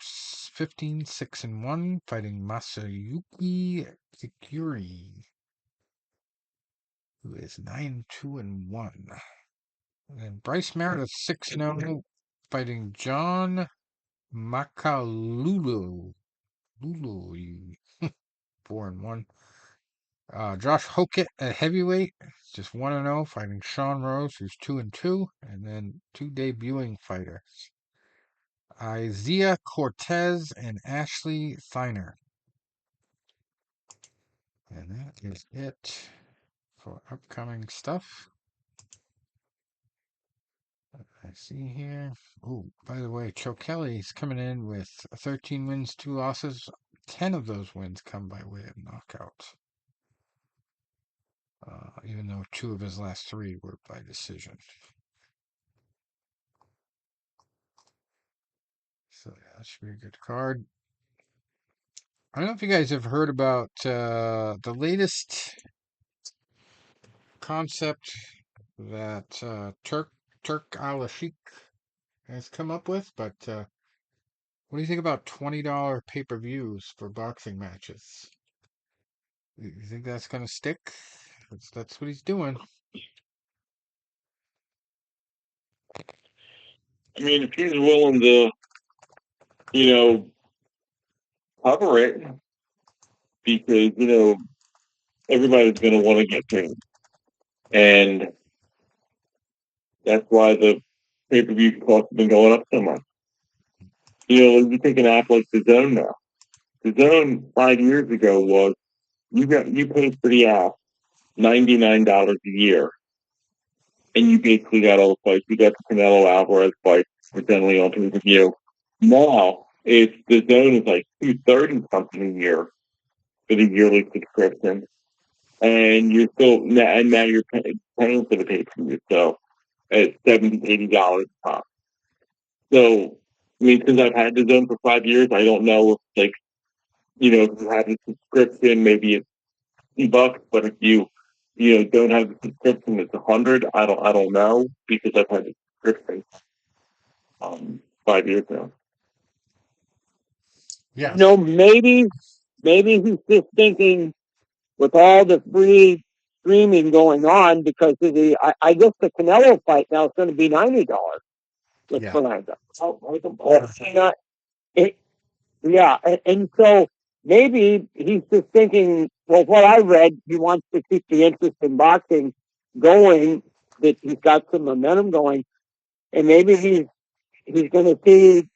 15-6-1, fighting Masayuki Kikuri, who is 9-2-1. And Bryce Meredith, 6-0, fighting John Makalulu. 4-1. Josh Hokett at heavyweight, just 1-0, fighting Sean Rose, who's 2-2, and then two debuting fighters, Isaiah Cortez and Ashley Thiner. And that is it for upcoming stuff. I see here. Oh, by the way, Joe Kelly's coming in with 13 wins, 2 losses. 10 of those wins come by way of knockout. Even though 2 of his last 3 were by decision. So yeah, that should be a good card. I don't know if you guys have heard about the latest concept that Turk Al-Sheikh has come up with, but what do you think about $20 pay-per-views for boxing matches? You think that's going to stick? That's what he's doing. I mean, if he's willing to, you know, cover it, because everybody's going to want to get paid, and that's why the pay-per-view costs have been going up so much. You take an app like the Zone now. The Zone 5 years ago was you paid for the app $99 a year, and you basically got all the fights. You got the Canelo Alvarez fight, which generally on pay-per-view. Now it's the Zone is like $230 something a year for the yearly subscription, and now you're paying for the pay-per-view. So at $70-$80 a pop. So I mean, since I've had the Zone for 5 years, I don't know if if you have a subscription, maybe it's $50, but if you don't have a subscription, it's 100. I don't know because I've had a subscription 5 years now. Yeah. Maybe he's just thinking with all the free streaming going on because of I guess the Canelo fight now is going to be $90 with Yeah. Fernando. Yeah, and so maybe he's just thinking. Well, what I read, he wants to keep the interest in boxing going. That he's got some momentum going, and maybe he's going to see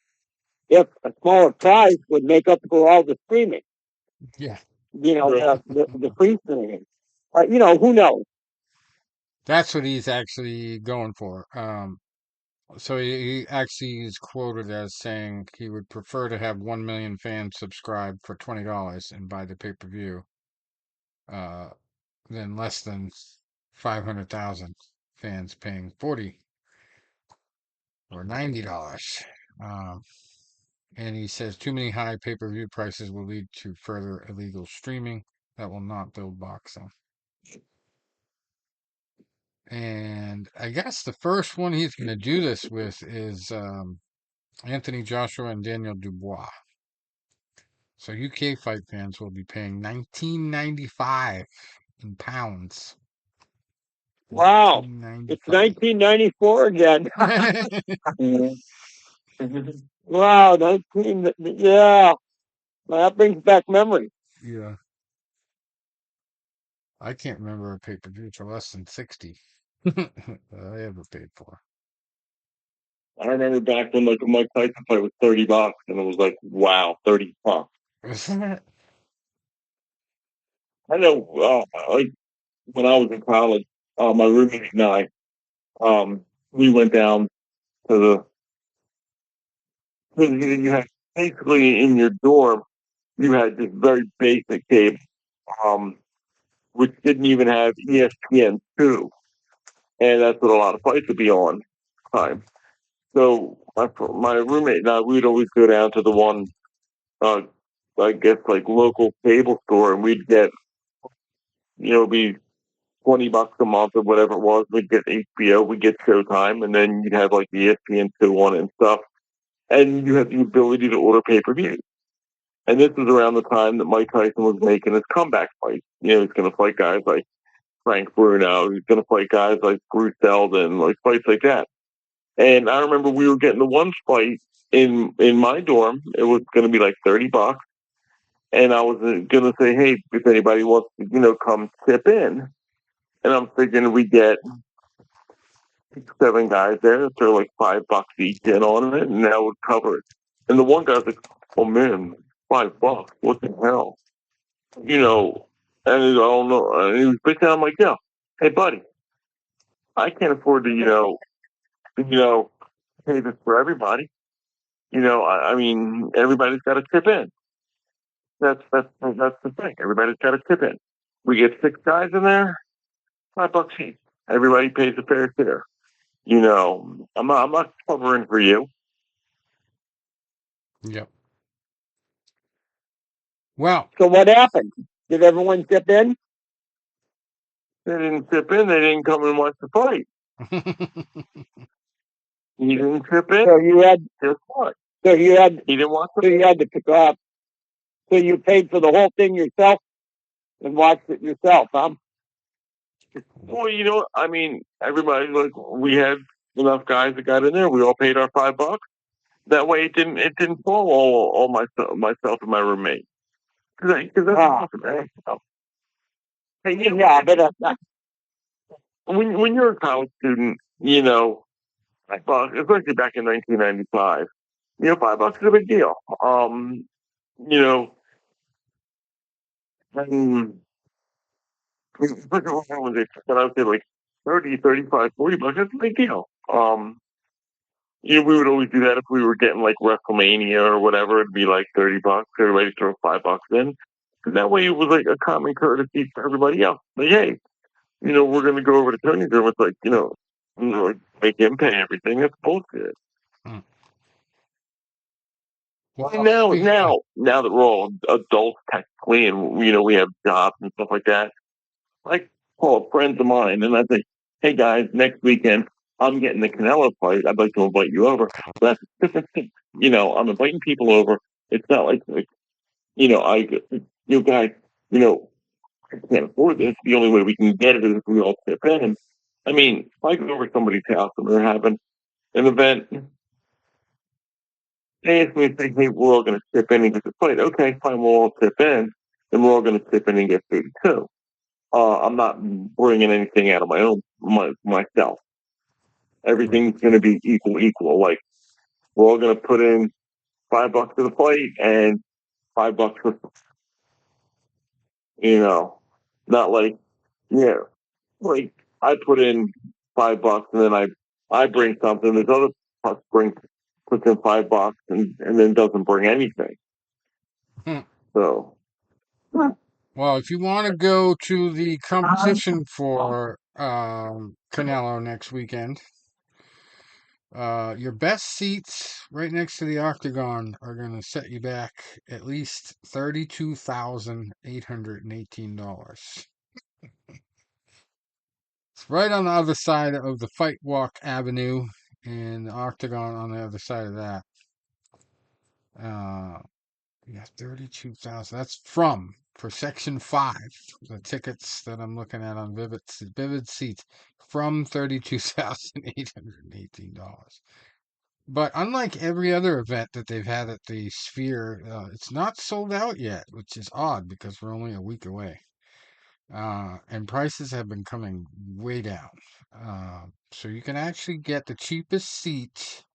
if a smaller price would make up for all the streaming. Yeah. The free streaming. Who knows? That's what he's actually going for. So he actually is quoted as saying he would prefer to have 1 million fans subscribe for $20 and buy the pay-per-view uh, than less than 500,000 fans paying 40 or $90. Um, and he says too many high pay-per-view prices will lead to further illegal streaming that will not build boxing. And I guess the first one he's going to do this with is Anthony Joshua and Daniel Dubois. So UK fight fans will be paying $19.95 in pounds. Wow, it's 1994 again. Wow, 19. Yeah, that brings back memories. Yeah. I can't remember a pay-per-view for less than 60 I ever paid for. I remember back when like a Mike Tyson fight was $30, and it was like, wow, $30. I know, like when I was in college, my roommate and I, we went down to you had basically in your dorm, you had this very basic cable, um, which didn't even have ESPN2, and that's what a lot of fights would be on time. So my roommate and I, we'd always go down to the one, uh, I guess, like local cable store, and we'd get, be $20 a month or whatever it was. We'd get HBO, we'd get Showtime, and then you'd have like the ESPN2 on it and stuff. And you had the ability to order pay per view. And this was around the time that Mike Tyson was making his comeback fight. He's going to fight guys like Frank Bruno. He's going to fight guys like Bruce Seldon, like fights like that. And I remember we were getting the one fight in my dorm. It was going to be like $30, and I was going to say, hey, if anybody wants to, come chip in. And I'm thinking we get 6, 7 guys there. Throw like $5 each in on it, and that would cover it. And the one guy's like, oh man, $5, what the hell? And I don't know. And he was bitching. I'm like, yeah, hey buddy, I can't afford to, pay this for everybody. I mean, everybody's got to chip in. That's the thing. Everybody's got to chip in. We get 6 guys in there, $5 each. Everybody pays a fair share. I'm not covering for you. Yep. Well, So what happened? Did everyone chip in? They didn't chip in. They didn't come and watch the fight. He didn't chip in. So you had. Guess what? So you had. He didn't watch the So you had to pick up. So you paid for the whole thing yourself and watched it yourself, huh? Well, I mean, everybody, like, we had enough guys that got in there. We all paid our $5. That way, it didn't fall all myself and my roommate. Because that's awesome, right? Hey, Yeah, but when you're a college student, especially back in 1995, $5 is a big deal. You know, and especially when they said I would say like 30, 35, $40, that's a big deal. We would always do that if we were getting like WrestleMania or whatever. It'd be like $30. Everybody throw $5 in. And that way it was like a common courtesy for everybody else. Like, hey, we're going to go over to Tony's room. It's like, like make him pay everything. That's bullshit. hmm. And Well, now that we're all adults technically, and we have jobs and stuff like that, like call friends of mine, and I say, hey guys, next weekend I'm getting the Canelo fight. I'd like to invite you over. But that's a different thing. I'm inviting people over. It's not like guys, I can't afford this. The only way we can get it is if we all chip in. And I mean, if I go over to somebody's house and they're having an event, they ask me to say, hey, we're all going to chip in and get the fight. Okay, fine, we'll all chip in, and we're all going to chip in and get paid too. I'm not bringing anything out of myself. right. Everything's going to be equal. Like we're all going to put in $5 for the fight and $5 for, not like, yeah, like I put in $5 and then I bring something. There's other puts in $5 and then doesn't bring anything. Hmm. So Well, if you want to go to the competition for Canelo next weekend, your best seats right next to the octagon are going to set you back at least $32,818. It's right on the other side of the Fight Walk Avenue, and the octagon on the other side of that. Uh, yeah, 32,000. That's for section 5. The tickets that I'm looking at on Vivid Seats from $32,818. But unlike every other event that they've had at the Sphere, it's not sold out yet, which is odd because we're only a week away. And prices have been coming way down. So you can actually get the cheapest seat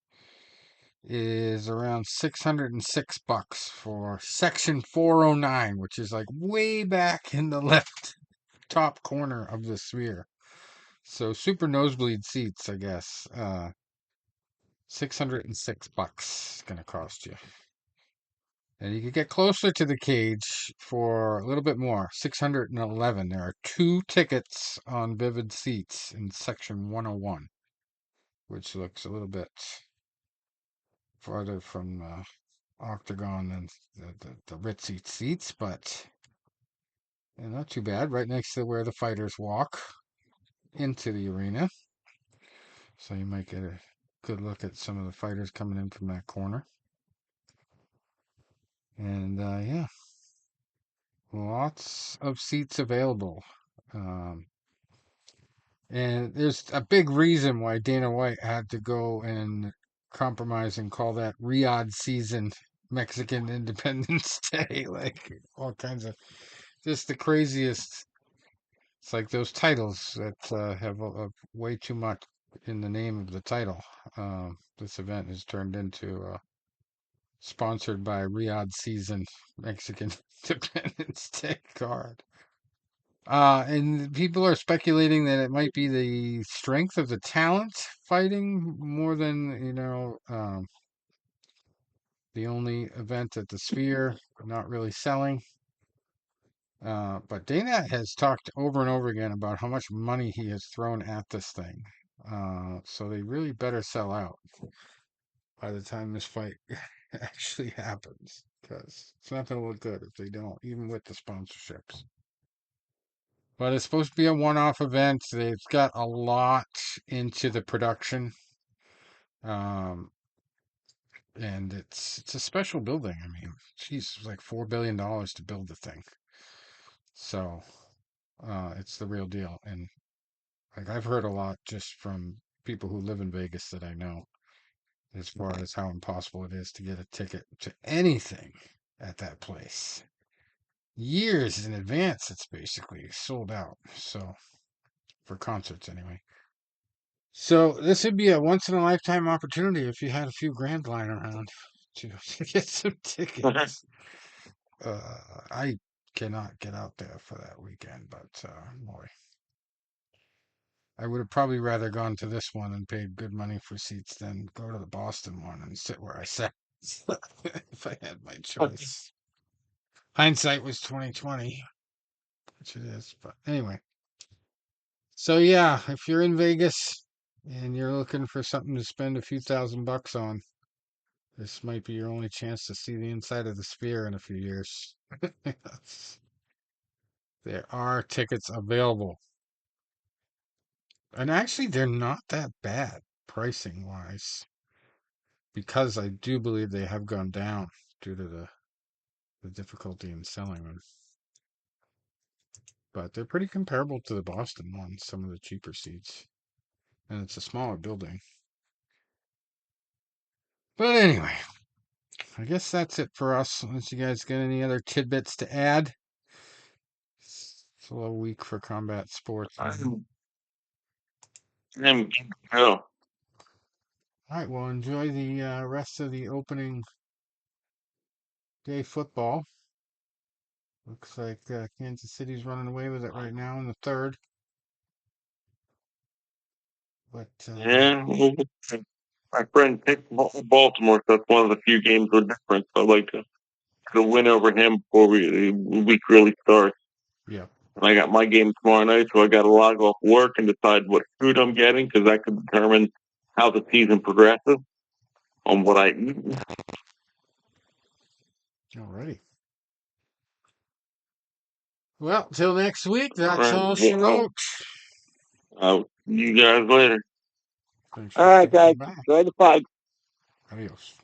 is around $606 for section 409, which is like way back in the left top corner of the Sphere. So super nosebleed seats, I guess. $606 is gonna cost you. And you can get closer to the cage for a little bit more, 611. There are 2 tickets on Vivid Seats in section 101, which looks a little bit farther from octagon and the ritzy seats, but not too bad. Right next to where the fighters walk into the arena. So you might get a good look at some of the fighters coming in from that corner. And yeah, lots of seats available. Um, and there's a big reason why Dana White had to go and compromise and call that Riyadh season Mexican Independence Day. Like all kinds of just the craziest. It's like those titles that have way too much in the name of the title. This event has turned into sponsored by Riyadh Season Mexican Independence Day card. And people are speculating that it might be the strength of the talent fighting more than, the only event at the Sphere not really selling. But Dana has talked over and over again about how much money he has thrown at this thing. So they really better sell out by the time this fight actually happens, because it's not going to look good if they don't, even with the sponsorships. But it's supposed to be a one-off event. They've got a lot into the production, um, and it's a special building. I mean, geez, it's like $4 billion to build the thing. So it's the real deal. And like I've heard a lot just from people who live in Vegas that I know, as far as how impossible it is to get a ticket to anything at that place. Years in advance, it's basically sold out. So, for concerts anyway. So, this would be a once in a lifetime opportunity if you had a few grand lying around to, to get some tickets. I cannot get out there for that weekend, but boy, I would have probably rather gone to this one and paid good money for seats than go to the Boston one and sit where I sat if I had my choice. Hindsight was 2020, which it is. But anyway, so yeah, if you're in Vegas and you're looking for something to spend a few $1,000 on, this might be your only chance to see the inside of the Sphere in a few years. There are tickets available. And actually, they're not that bad pricing wise, because I do believe they have gone down due to the difficulty in selling them. But they're pretty comparable to the Boston ones, some of the cheaper seats. And it's a smaller building. But anyway, I guess that's it for us. Unless you guys got any other tidbits to add. It's a little weak for combat sports. I'm oh, All right, well, enjoy the rest of the opening day football. Looks like Kansas City's running away with it right now in the third. But yeah. My friend picked Baltimore, so that's one of the few games we're different. So I'd like to win over him before the week really starts. yeah, And I got my game tomorrow night, so I got to log off work and decide what food I'm getting because that could determine how the season progresses on what I eat. alrighty. Well, till next week, All that's right. all she Well, wrote. see you guys later. Thanks All for right, guys. stopping by. Enjoy the fight. Adios.